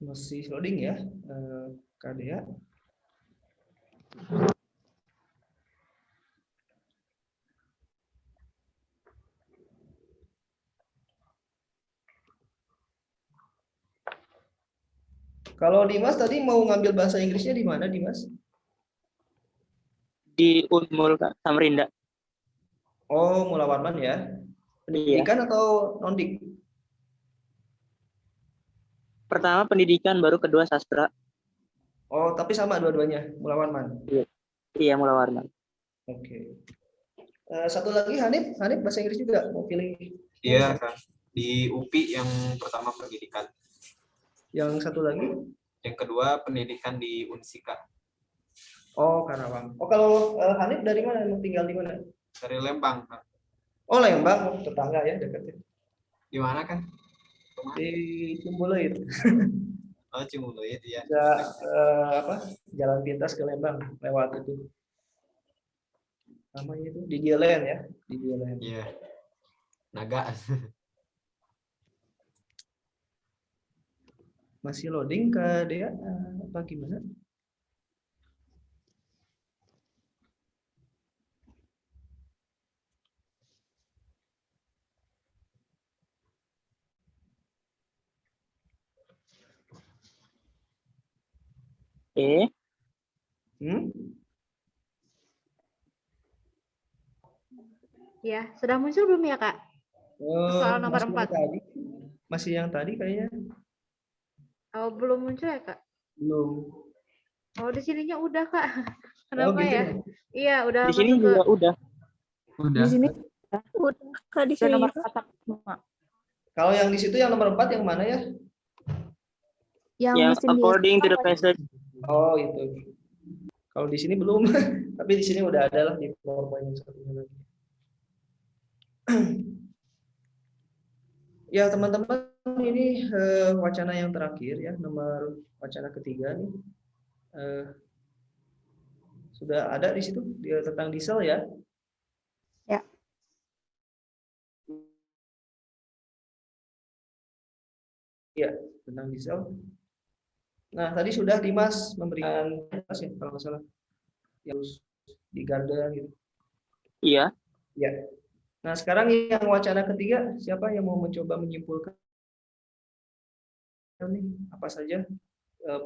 Masih loading ya, Kak Dea. Kalau Dimas tadi mau ngambil bahasa Inggrisnya di mana, Dimas? Di Unmul Kak, Samarinda. Oh, Mula Warman ya. Pendidikan atau non-dik? Pertama pendidikan, baru kedua sastra. Oh, tapi sama dua-duanya, Mula Warman. Iya, Mula Warman. Oke. Satu lagi Hanif bahasa Inggris juga mau pilih. Iya kan, di UPI yang pertama pendidikan, Yang satu lagi? yang kedua pendidikan di Unsika. Oh, Karawang. Oh, kalau Hanif dari mana? Mau tinggal di mana? Dari Lembang kan. Oh, Lembang, tetangga ya dekatnya. Di mana kan? Di Ciumbuleuit. Oh, Cimuluit ya. Ada jalan pintas ke Lembang lewat itu. Namanya itu di Dielen ya, di Dielen. Iya. Naga. Masih loading ke dia apa gimana? Hmm? Ya, sudah muncul belum ya, Kak? Soal nomor Masih 4. yang tadi. Masih yang tadi kayaknya. Oh, belum muncul ya, Kak? Belum. Oh, di sininya udah, Kak. Kenapa gitu ya? Iya, udah Di sini masuk ke juga udah. Di sini udah Kak, di Udah sini nomor juga. kotak semua. Kalau yang di situ yang nomor 4 yang mana ya? Yang Yang mesin according to the biasa. passage. Oh, itu. Kalau di sini belum, tapi di sini udah ada lah di PowerPoint yang satunya lagi. Ya, teman-teman, ini wacana yang terakhir ya, nomor wacana ketiga nih. Sudah ada di situ dia tentang diesel ya. Ya. Iya, tentang diesel. Nah, tadi sudah Dimas memberikan ya, kalau nggak salah yang di garda gitu. Iya. Ya. Nah, sekarang yang wacana ketiga, siapa yang mau mencoba menyimpulkan nih apa saja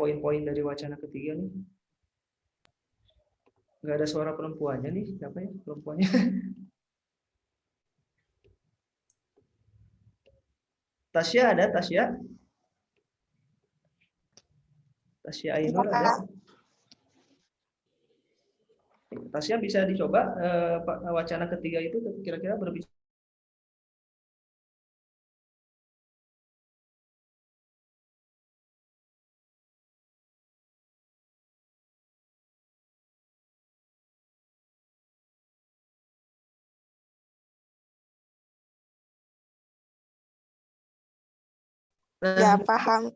poin-poin dari wacana ketiga nih? Nggak ada suara perempuannya nih, siapa ya perempuannya? Tasya ada, Tasya? Tasya Ainur ada? Tasya bisa dicoba wacana ketiga itu kira-kira berbicara. Ya, paham.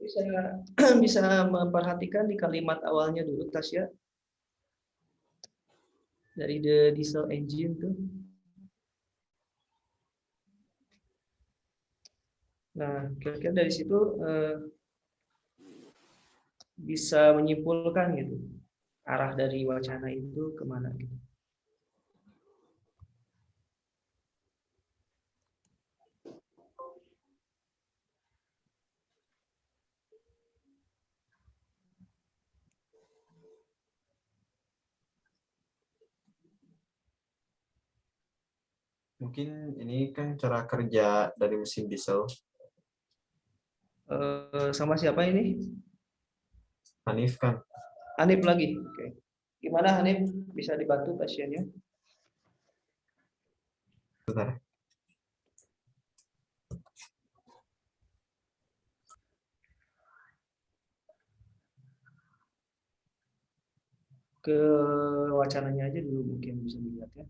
Bisa memperhatikan di kalimat awalnya dulu, Tasya. Dari the diesel engine tuh. Nah, kira-kira dari situ bisa menyimpulkan gitu arah dari wacana itu kemana gitu. Mungkin ini kan cara kerja dari mesin diesel. Sama siapa ini? Hanif kan. Hanif lagi. Oke. Gimana Hanif? Bisa dibantu pasiennya? Bentar. Ke wacananya aja dulu mungkin bisa dilihat ya.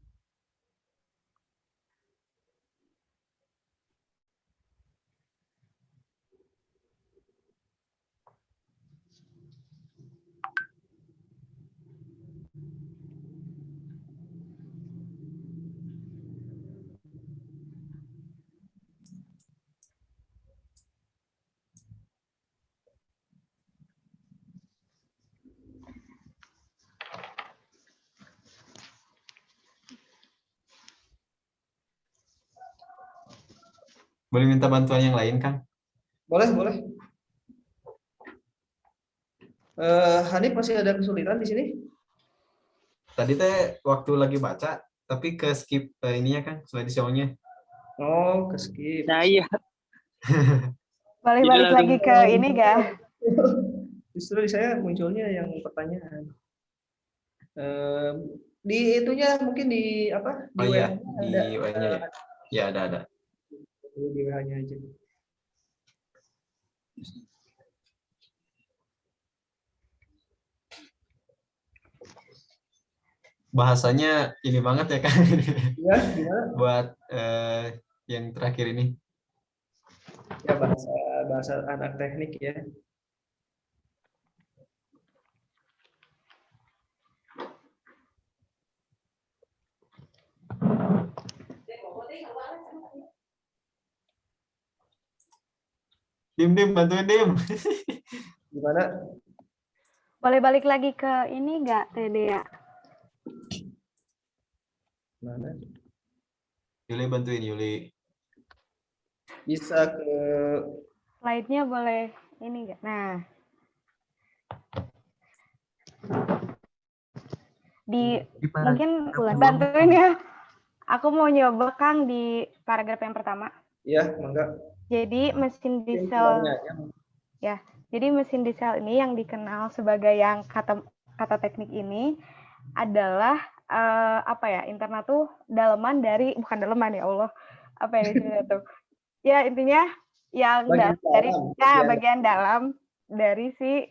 Boleh minta bantuan yang lain, Kang? Boleh, boleh. Hanif masih ada kesulitan di sini? Tadi teh waktu lagi baca, tapi ke skip ininya, Kang, slideshow-nya. Oh, ke skip. Nah iya, Boleh Jadi balik langsung- lagi ke ini gak? Justru di saya munculnya yang pertanyaan. Di itunya mungkin di apa? Di Oh iya, WA-nya di ada. WA-nya ya. Ya, ada. Di WA-nya aja. Bahasanya ini banget ya, Kang. Ya, gimana? Buat yang terakhir ini. Ya bahasa anak teknik ya. Dim, bantuin Dim. Gimana? Boleh balik lagi ke ini gak, Tede ya? Mana? Yuli bantuin Yuli. Bisa ke Slide-nya boleh ini gak? Nah. Mungkin bantuin ya. Aku mau nyoba Kang di paragraf yang pertama. ya, mangga. Jadi mesin diesel ya. Jadi mesin diesel ini yang dikenal sebagai yang kata teknik ini adalah apa ya? Interna tuh daleman dari bukan daleman ya Allah. Apa ya istilahnya tuh? Ya intinya yang bagian dalam dari si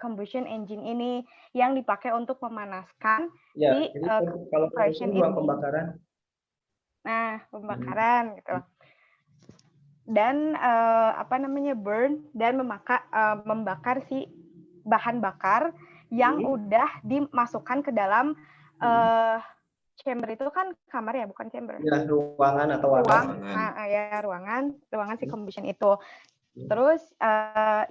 combustion engine ini yang dipakai untuk memanaskan Ya, si jadi kalau compression ruang ini. pembakaran. Nah, pembakaran gitu. Dan apa namanya burn dan membakar si bahan bakar yang udah dimasukkan ke dalam chamber itu kan kamar ya, bukan chamber. Ya, ruangan atau wadah. Ruangan si combustion itu. Terus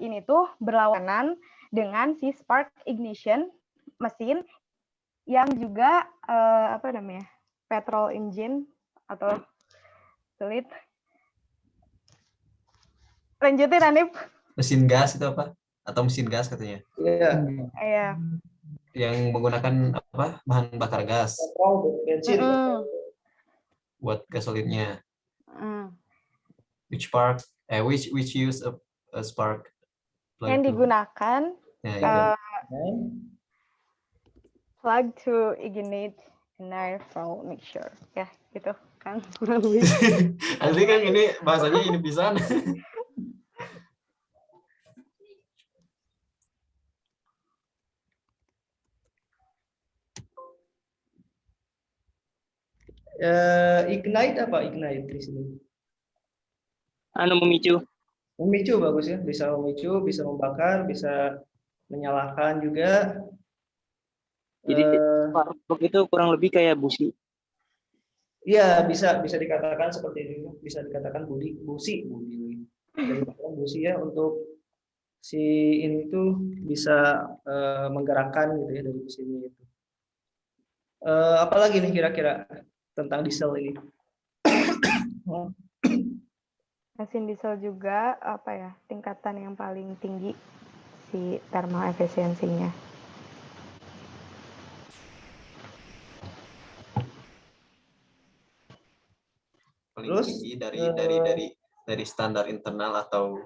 ini tuh berlawanan dengan si spark ignition mesin yang juga apa namanya? Petrol engine atau sulit. Lanjutin Hanif. Mesin gas itu apa? Atau mesin gas katanya? Iya. Iya. Yang menggunakan apa? Bahan bakar gas. Bensin. Buat gasolinnya. Which use a spark plug yang digunakan plug to ignite an for mixture ya gitu kan kurang lebih. Asli kan ini bahasanya ini bisa. Ignite apa ignite di sini? Memicu. Memicu bagus ya, bisa memicu, bisa membakar, bisa menyalakan juga. Jadi spark itu kurang lebih kayak busi. Iya, bisa dikatakan seperti itu. Bisa dikatakan busi. Bisa dikatakan busi ya untuk si ini tuh bisa menggerakkan gitu ya dari mesinnya itu. Apalagi nih kira-kira tentang diesel ini? Mesin diesel juga apa ya tingkatan yang paling tinggi si thermal efisiensinya. Paling tinggi dari standar internal atau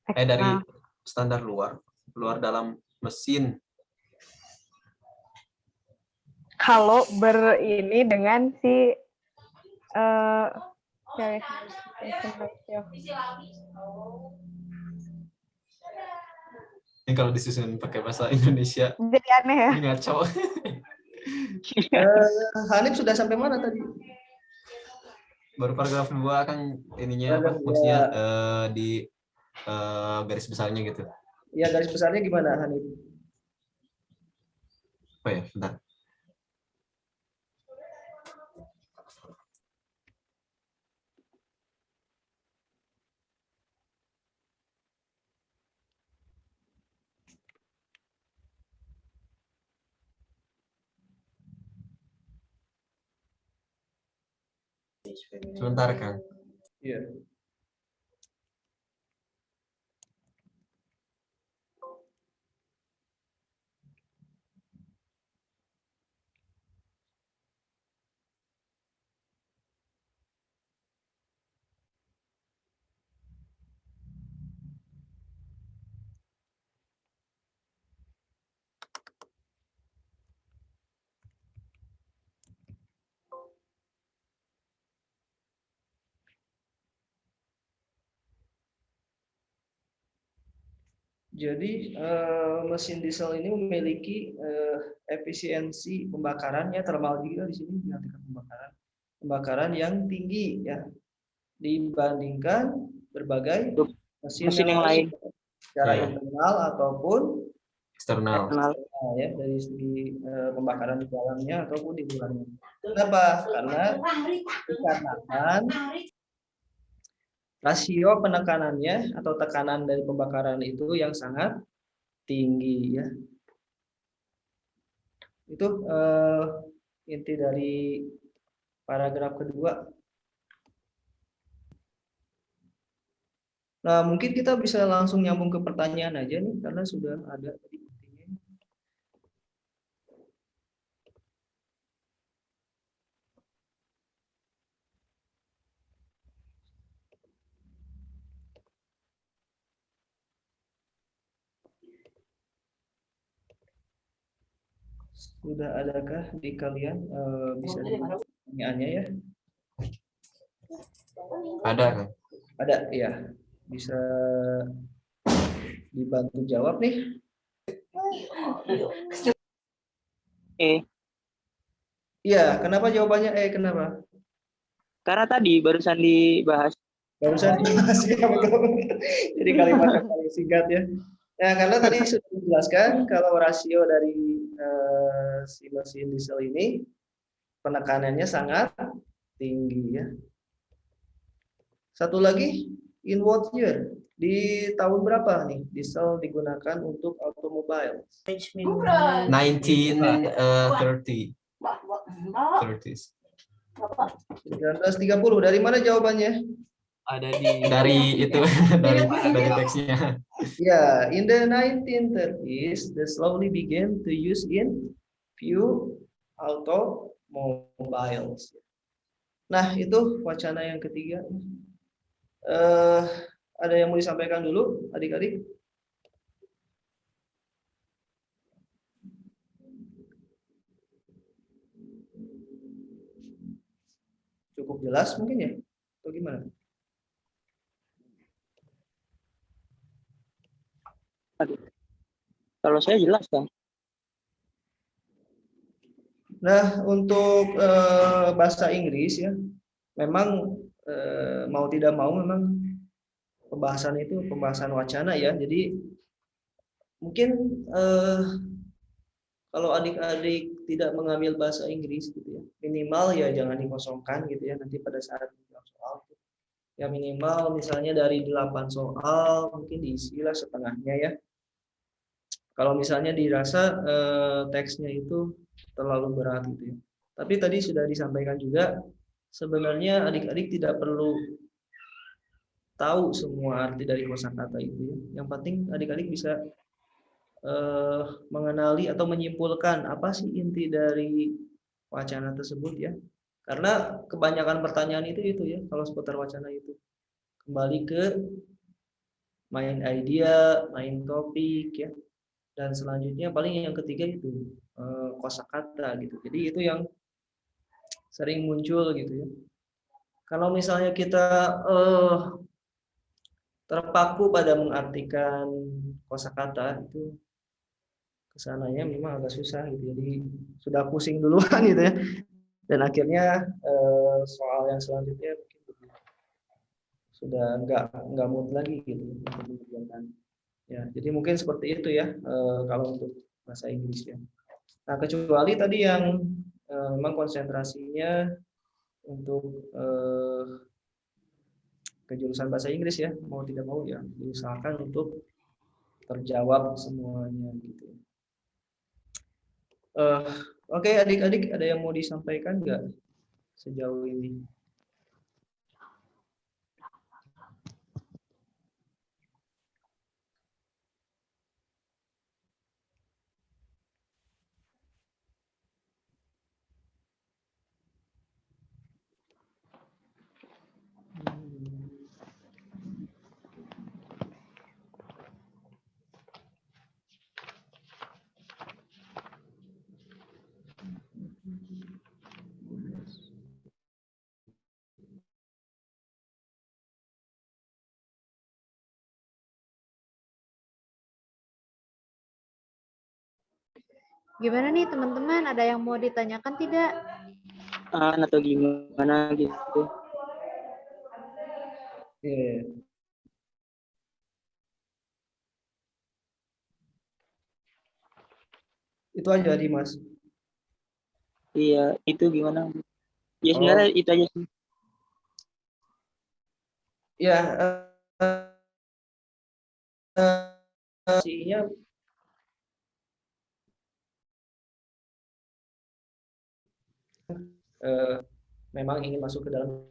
dari standar luar dalam mesin. Kalau berini dengan si ini kalau disusun pakai bahasa Indonesia jadi aneh ya. Ngaco. Hanif sudah sampai mana tadi? Baru paragraf 2 kan ininya apa? Maksudnya di garis besarnya gitu. Ya garis besarnya gimana Hanif? Oh ya, bentar. Sebentar, Kang. Iya. Jadi mesin diesel ini memiliki efisiensi pembakarannya thermal juga di sini diartikan pembakaran yang tinggi ya dibandingkan berbagai Mesin yang lain. secara Ya. internal ataupun Eksternal. Kenal. ya dari segi pembakaran di dalamnya ataupun di luarnya. Kenapa? Karena dikarenakan rasio penekanannya atau tekanan dari pembakaran itu yang sangat tinggi ya. Itu inti dari paragraf kedua. Nah, mungkin kita bisa langsung nyambung ke pertanyaan aja nih karena sudah ada tadi intinya. Sudah adakah di kalian bisa dibuka pertanyaannya ya? Ada kan? Ada ya. Bisa dibantu jawab nih. Iya, kenapa jawabannya kenapa? Karena tadi barusan dibahas. Barusan dibahas ya betul. Jadi kalimat yang paling singkat ya. Nah, karena tadi sudah dijelaskan kalau rasio dari si mesin diesel ini penekanannya sangat tinggi ya. Satu lagi, in what year? Di tahun berapa nih diesel digunakan untuk automobile? 1930. 30s. 1930. Dari mana jawabannya? Ada di Dari itu dari teksnya. Ya, in the 1930s, they slowly began to use in few automobiles. Nah, itu wacana yang ketiga. Ada yang mau disampaikan dulu, adik-adik? Cukup jelas mungkin ya? Atau gimana? Kalau saya jelas kan. Nah, untuk bahasa Inggris ya, memang mau tidak mau memang pembahasan itu pembahasan wacana ya. Jadi mungkin kalau adik-adik tidak mengambil bahasa Inggris gitu ya, minimal ya jangan dikosongkan gitu ya nanti pada saat menjawab soal. Ya minimal misalnya dari 8 soal mungkin diisilah setengahnya ya. Kalau misalnya dirasa teksnya itu terlalu berat gitu ya. Tapi tadi sudah disampaikan juga sebenarnya adik-adik tidak perlu tahu semua arti dari kosakata itu ya. Yang penting adik-adik bisa mengenali atau menyimpulkan apa sih inti dari wacana tersebut ya. Karena kebanyakan pertanyaan itu ya kalau seputar wacana itu. Kembali ke main idea, main topik ya. Dan selanjutnya paling yang ketiga itu kosakata gitu. Jadi itu yang sering muncul gitu ya. Kalau misalnya kita terpaku pada mengartikan kosakata itu kesananya memang agak susah gitu. Jadi sudah pusing duluan gitu ya. Dan akhirnya soal yang selanjutnya mungkin sudah nggak mood lagi gitu untuk mengerjakan. Ya, jadi mungkin seperti itu ya kalau untuk bahasa Inggris ya. Nah, kecuali tadi yang memang konsentrasinya untuk kejurusan bahasa Inggris ya, mau tidak mau ya diusahakan untuk terjawab semuanya gitu. Oke, adik-adik ada yang mau disampaikan nggak sejauh ini? Gimana nih teman-teman? Ada yang mau ditanyakan tidak? Atau gimana gitu. Iya. Itu aja Dimas. Iya, itu gimana? Ya Oh, sebenarnya itu aja sih. ya sihnya memang ingin masuk ke dalam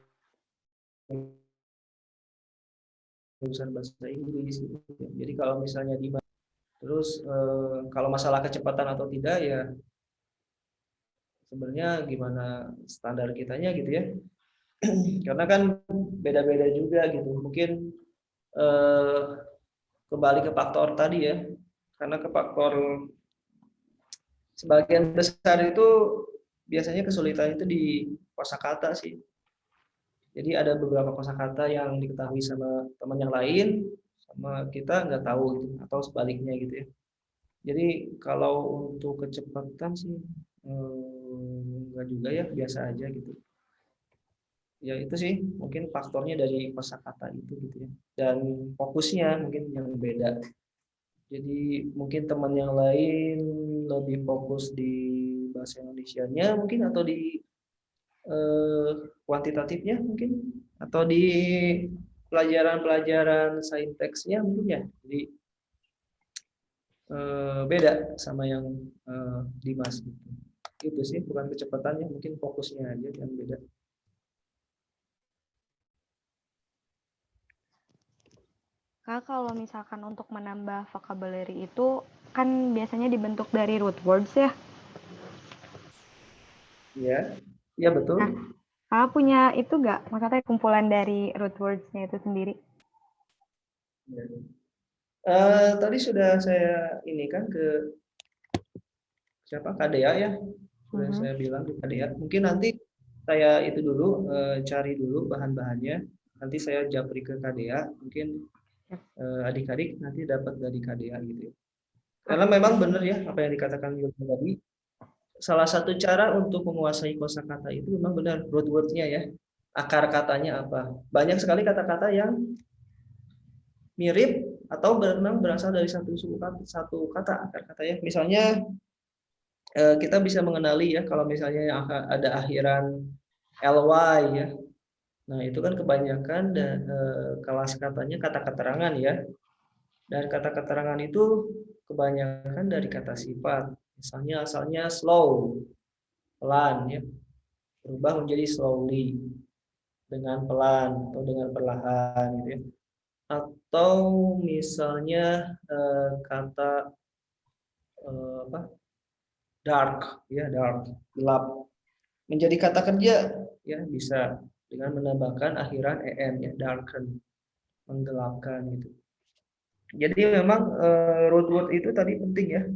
jurusan bahasa Inggris gitu. Jadi kalau misalnya Dimas terus kalau masalah kecepatan atau tidak ya sebenarnya gimana standar kitanya gitu ya. Karena kan beda-beda juga gitu. Mungkin eh, kembali ke faktor tadi ya. Karena ke faktor sebagian besar itu biasanya kesulitan itu di kosakata sih. Jadi ada beberapa kosakata yang diketahui sama teman yang lain, sama kita nggak tahu gitu, atau sebaliknya gitu ya. Jadi kalau untuk kecepatan sih nggak juga ya, biasa aja gitu. Ya itu sih mungkin faktornya dari kosakata itu gitu ya. Dan fokusnya mungkin yang beda. Jadi mungkin teman yang lain lebih fokus di bahasa Indonesianya mungkin atau di kuantitatifnya mungkin atau di pelajaran-pelajaran sintaksnya mungkin ya. Jadi beda sama yang Dimas gitu. Itu sih bukan kecepatannya, mungkin fokusnya aja yang beda. Kak, kalau misalkan untuk menambah vocabulary itu kan biasanya dibentuk dari root words ya. Ya, ya betul. Nah, Kakak punya itu nggak? Maksudnya kumpulan dari root words-nya itu sendiri? Ya. Tadi sudah saya ini kan ke siapa KDA ya, sudah saya bilang di KDA. Mungkin nanti saya itu dulu cari dulu bahan-bahannya. Nanti saya japri ke KDA. Mungkin adik-adik nanti dapat dari KDA gitu ya. Karena memang benar ya apa yang dikatakan Yulma tadi. Salah satu cara untuk menguasai kosakata itu memang benar root word-nya ya. Akar katanya apa? Banyak sekali kata-kata yang mirip atau memang berasal dari satu kata akar kata ya. Misalnya kita bisa mengenali ya kalau misalnya ada akhiran ly ya. Nah, itu kan kebanyakan kelas katanya kata keterangan ya. Dan kata keterangan itu kebanyakan dari kata sifat. Misalnya asalnya slow, pelan ya. Berubah menjadi slowly dengan pelan atau dengan perlahan gitu ya. Atau misalnya kata apa? Dark ya, dark, gelap. Menjadi kata kerja ya bisa dengan menambahkan akhiran en ya, darken, menggelapkan gitu. Jadi memang root word itu tadi penting ya.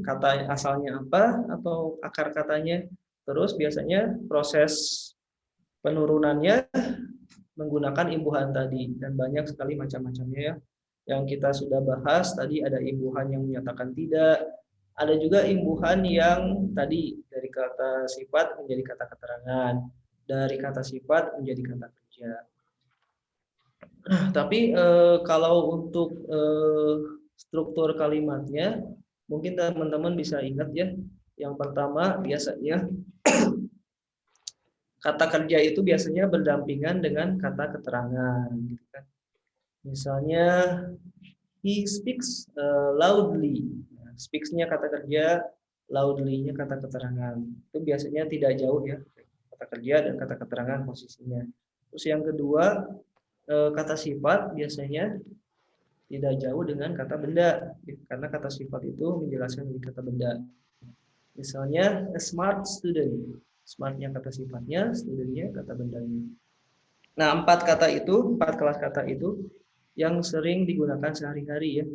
Kata asalnya apa atau akar katanya. Terus biasanya proses penurunannya menggunakan imbuhan tadi dan banyak sekali macam-macamnya ya. Yang kita sudah bahas tadi ada imbuhan yang menyatakan tidak, ada juga imbuhan yang tadi dari kata sifat menjadi kata keterangan, dari kata sifat menjadi kata kerja. Tapi kalau untuk struktur kalimatnya, mungkin teman-teman bisa ingat ya. Yang pertama biasanya kata kerja itu biasanya berdampingan dengan kata keterangan, gitu kan. Misalnya he speaks loudly. Nah, speaks-nya kata kerja, loudly-nya kata keterangan. Itu biasanya tidak jauh ya kata kerja dan kata keterangan posisinya. Terus yang kedua kata sifat biasanya tidak jauh dengan kata benda karena kata sifat itu menjelaskan dari kata benda. Misalnya a smart student, smartnya kata sifatnya, studentnya kata bendanya. Nah, empat kelas kata itu yang sering digunakan sehari-hari ya,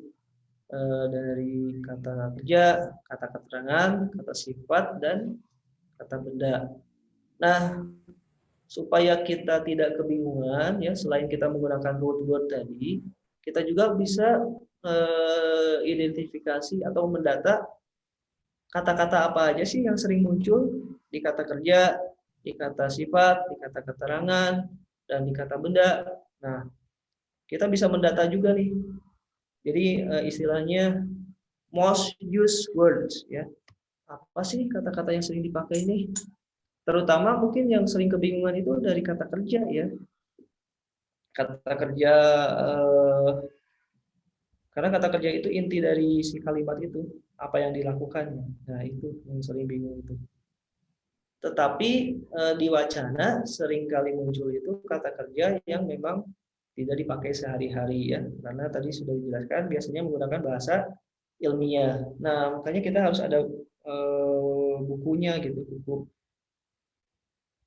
dari kata kerja, kata keterangan, kata sifat, dan kata benda. Nah, supaya kita tidak kebingungan ya, selain kita menggunakan root word tadi, kita juga bisa identifikasi atau mendata kata-kata apa aja sih yang sering muncul di kata kerja, di kata sifat, di kata keterangan, dan di kata benda. Nah, kita bisa mendata juga nih. Jadi istilahnya most used words ya. Apa sih kata-kata yang sering dipakai ini? Terutama mungkin yang sering kebingungan itu dari kata kerja ya. Kata kerja karena kata kerja itu inti dari si kalimat itu, apa yang dilakukannya. Nah, itu yang sering bingung itu. Tetapi di wacana seringkali muncul itu kata kerja yang memang tidak dipakai sehari-hari ya, karena tadi sudah dijelaskan biasanya menggunakan bahasa ilmiah. Nah, makanya kita harus ada bukunya gitu, buku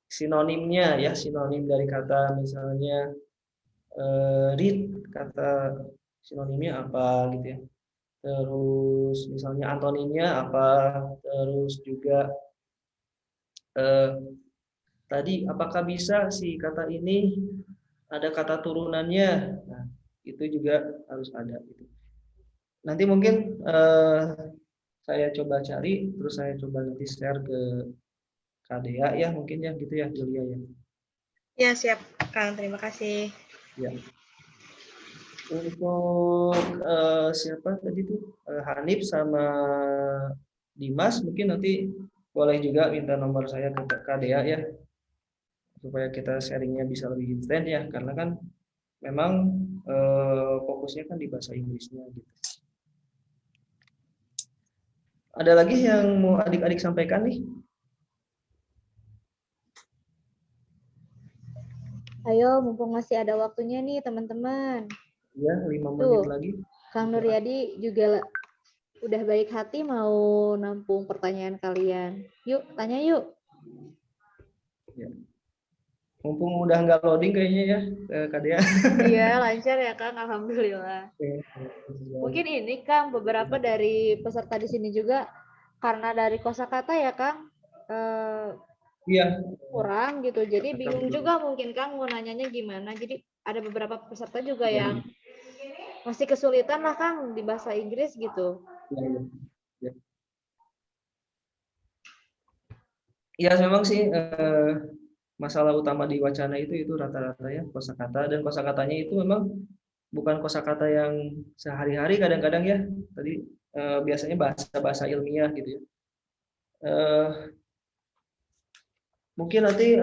sinonimnya ya, sinonim dari kata misalnya read, kata sinonimnya apa gitu ya. Terus misalnya antonimnya apa, terus juga tadi apakah bisa si kata ini ada kata turunannya. Nah, itu juga harus ada gitu. Nanti mungkin saya coba cari, terus saya coba nanti share ke KDA ya, mungkin ya gitu ya Julia ya. Ya, siap Kang, terima kasih. Ya. Untuk siapa tadi tuh Hanif sama Dimas, mungkin nanti boleh juga minta nomor saya ke KDA ya, supaya kita sharingnya bisa lebih intens ya, karena kan memang fokusnya kan di bahasa Inggrisnya gitu. Ada lagi yang mau adik-adik sampaikan nih? Ayo, mumpung masih ada waktunya nih teman-teman. Ya, 5 menit Tuh, lagi. Kang Nuryadi juga udah baik hati mau nampung pertanyaan kalian. Yuk, tanya yuk. Ya. Mumpung udah nggak loading kayaknya ya, KDA. Iya, lancar ya Kang, alhamdulillah. Mungkin ini Kang, beberapa dari peserta di sini juga karena dari kosakata ya Kang, Iya. kurang gitu. Jadi bingung juga mungkin Kang mau nanyanya gimana. Jadi ada beberapa peserta juga yang masih kesulitan lah Kang di bahasa Inggris gitu. Ya. Ya memang sih masalah utama di wacana itu rata-rata ya kosakata, dan kosakatanya itu memang bukan kosakata yang sehari-hari, kadang-kadang ya tadi biasanya bahasa-bahasa ilmiah gitu ya. Mungkin nanti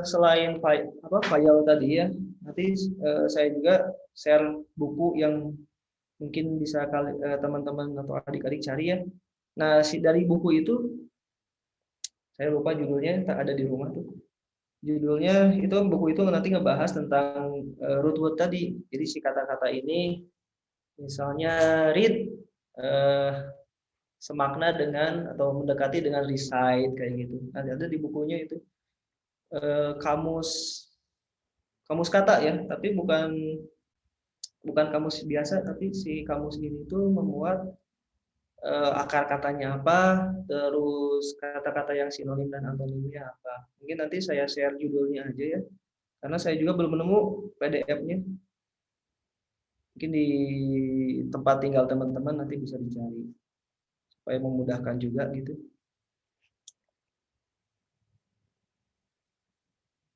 selain file tadi ya, nanti saya juga share buku yang mungkin bisa teman-teman atau adik-adik cari ya. Nah, dari buku itu saya lupa judulnya, tak ada di rumah tuh. Judulnya itu buku itu nanti ngebahas tentang root word tadi. Jadi si kata-kata ini misalnya read semakna dengan atau mendekati dengan recite kayak gitu. Ada di bukunya itu kamus kata ya, tapi bukan kamus biasa, tapi si kamus ini tuh memuat akar katanya apa, terus kata-kata yang sinonim dan antonimnya apa. Mungkin nanti saya share judulnya aja ya, karena saya juga belum menemu PDF-nya. Mungkin di tempat tinggal teman-teman nanti bisa dicari, supaya memudahkan juga gitu.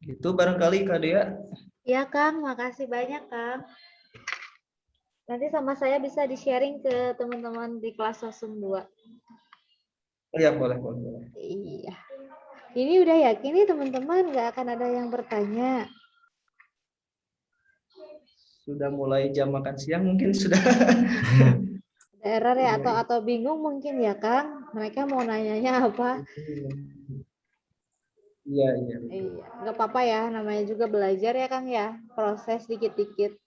Gitu barangkali Kak Dea. Ya Kang, makasih banyak Kang. Nanti sama saya bisa di-sharing ke teman-teman di kelas 02. Iya, boleh. Iya. Ini udah yakin nih teman-teman nggak akan ada yang bertanya. Sudah mulai jam makan siang mungkin sudah. Ada error ya atau bingung mungkin ya Kang. Mereka mau nanyanya apa? Iya. Iya, nggak apa-apa ya. Namanya juga belajar ya Kang ya. Proses dikit-dikit.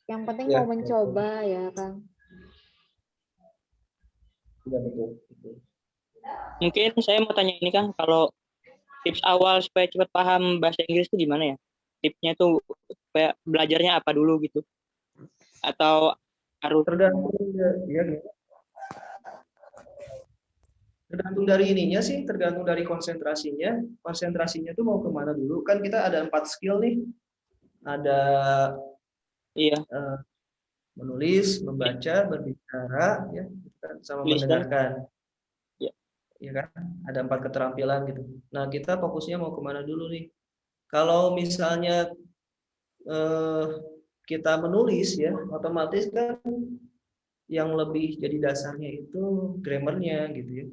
Yang penting Ya, mau mencoba ya Kang. Iya, betul. Mungkin saya mau tanya ini Kang, kalau tips awal supaya cepat paham bahasa Inggris itu gimana ya? Tipsnya tuh supaya belajarnya apa dulu gitu? Atau harus Tergantung dari ininya sih, tergantung dari konsentrasinya. Konsentrasinya tuh mau kemana dulu? Kan kita ada 4 skill nih. Ada menulis, membaca, berbicara, ya, sama listen, mendengarkan. ya kan? Ada 4 keterampilan gitu. Nah, kita fokusnya mau kemana dulu nih? Kalau misalnya kita menulis ya, otomatis kan yang lebih jadi dasarnya itu grammarnya gitu ya.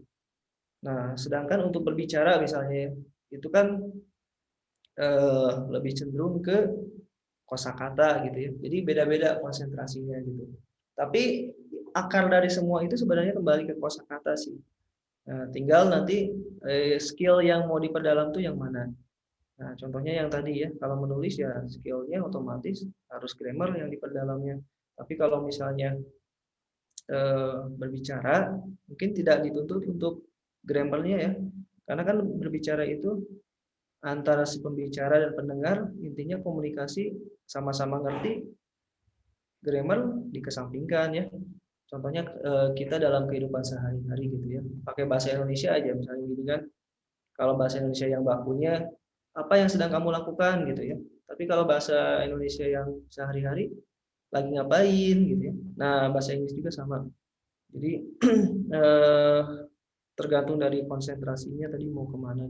Nah, sedangkan untuk berbicara misalnya itu kan lebih cenderung ke kosakata gitu ya. Jadi beda-beda konsentrasinya gitu. Tapi akar dari semua itu sebenarnya kembali ke kosakata sih. Nah, tinggal nanti skill yang mau diperdalam tuh yang mana. Nah, contohnya yang tadi ya, kalau menulis ya skillnya otomatis harus grammar yang diperdalamnya. Tapi kalau misalnya berbicara, mungkin tidak dituntut untuk grammarnya ya, karena kan berbicara itu antara si pembicara dan pendengar intinya komunikasi, sama-sama ngerti, grammar dikesampingkan ya. Contohnya kita dalam kehidupan sehari-hari gitu ya, pakai bahasa Indonesia aja misalnya gitu kan. Kalau bahasa Indonesia yang bakunya apa yang sedang kamu lakukan gitu ya. Tapi kalau bahasa Indonesia yang sehari-hari lagi ngapain gitu ya. Nah, bahasa Inggris juga sama. Jadi tergantung dari konsentrasinya tadi mau kemana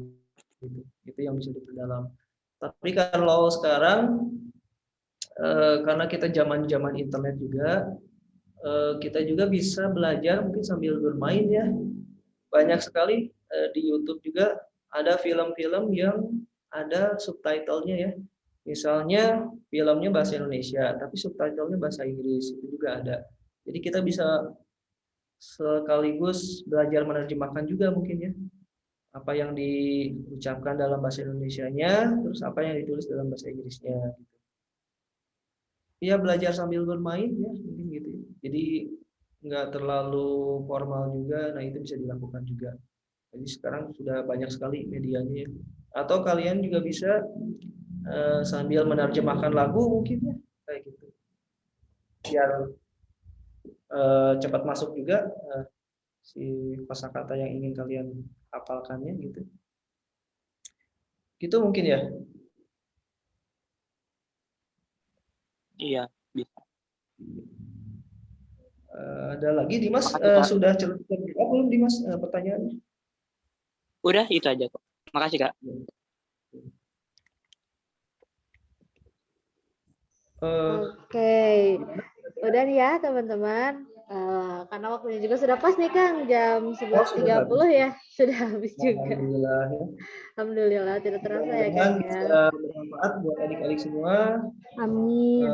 gitu. Itu yang bisa diperdalam. Tapi kalau sekarang karena kita zaman internet juga, kita juga bisa belajar mungkin sambil bermain ya. Banyak sekali di YouTube juga ada film-film yang ada subtitlenya ya. Misalnya filmnya bahasa Indonesia, tapi subtitlenya bahasa Inggris, itu juga ada. Jadi kita bisa sekaligus belajar menerjemahkan juga mungkin ya. Apa yang diucapkan dalam bahasa Indonesianya, terus apa yang ditulis dalam bahasa Inggrisnya. Ya belajar sambil bermain ya, mungkin gitu ya. Jadi nggak terlalu formal juga, nah itu bisa dilakukan juga. Jadi sekarang sudah banyak sekali medianya ya. Atau kalian juga bisa sambil menerjemahkan lagu mungkin ya, kayak gitu. Biar cepat masuk juga si kosakata yang ingin kalian hafalkannya gitu. Gitu mungkin ya. Iya, bisa. Ada lagi Dimas, Makasih, Kak. sudah terjawab belum Dimas pertanyaannya? Udah itu aja kok. Makasih Kak. Oke, udah nih ya teman-teman. Karena waktunya juga sudah pas nih Kang, jam 11.30 ya, sudah habis juga. Alhamdulillah ya. Alhamdulillah, tidak terasa ya Mudah-mudahan Kang bisa ya. bermanfaat buat adik-adik semua. Amin.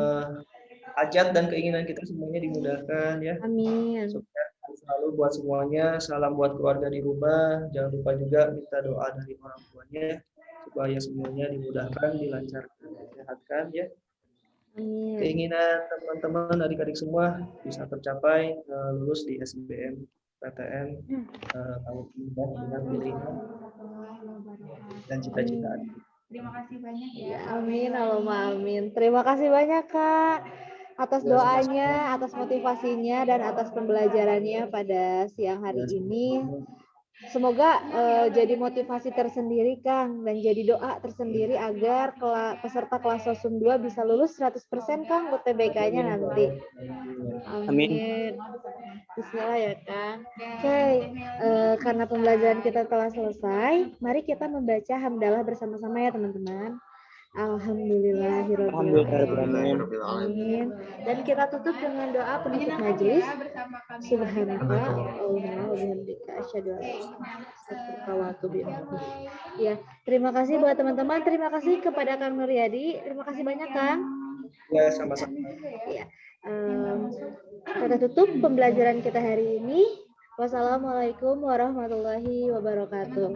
Hajat dan keinginan kita semuanya dimudahkan ya. Amin. Sukses selalu buat semuanya. Salam buat keluarga di rumah. Jangan lupa juga minta doa dari orang tuanya supaya semuanya dimudahkan, dilancarkan, disehatkan ya. Amin. Keinginan teman-teman adik-adik semua bisa tercapai, lulus di SBM PTN tahun ini dengan pilihan dan cita-cita. Terima kasih banyak ya. Amin, Allahumma amin. Terima kasih banyak Kak atas doanya, atas motivasinya, dan atas pembelajarannya pada siang hari ini. Semoga jadi motivasi tersendiri Kang, dan jadi doa tersendiri agar peserta kelas Sosum 2 bisa lulus 100% Kang UTBK-nya nanti. Amin. Bismillah ya Kang. Oke, karena pembelajaran kita telah selesai, mari kita membaca hamdalah bersama-sama ya teman-teman. Alhamdulillahirrahmanirrahim. Amin. Dan kita tutup dengan doa penutup majelis. Subhanallah, Allahumma wabihamdika asyhadu an la ilaha illa anta Ya, terima kasih buat teman-teman. Terima kasih kepada Kang Nuryadi. Terima kasih banyak Kang. Ya, sama-sama. Ya. Kita tutup pembelajaran kita hari ini. Wassalamualaikum warahmatullahi wabarakatuh.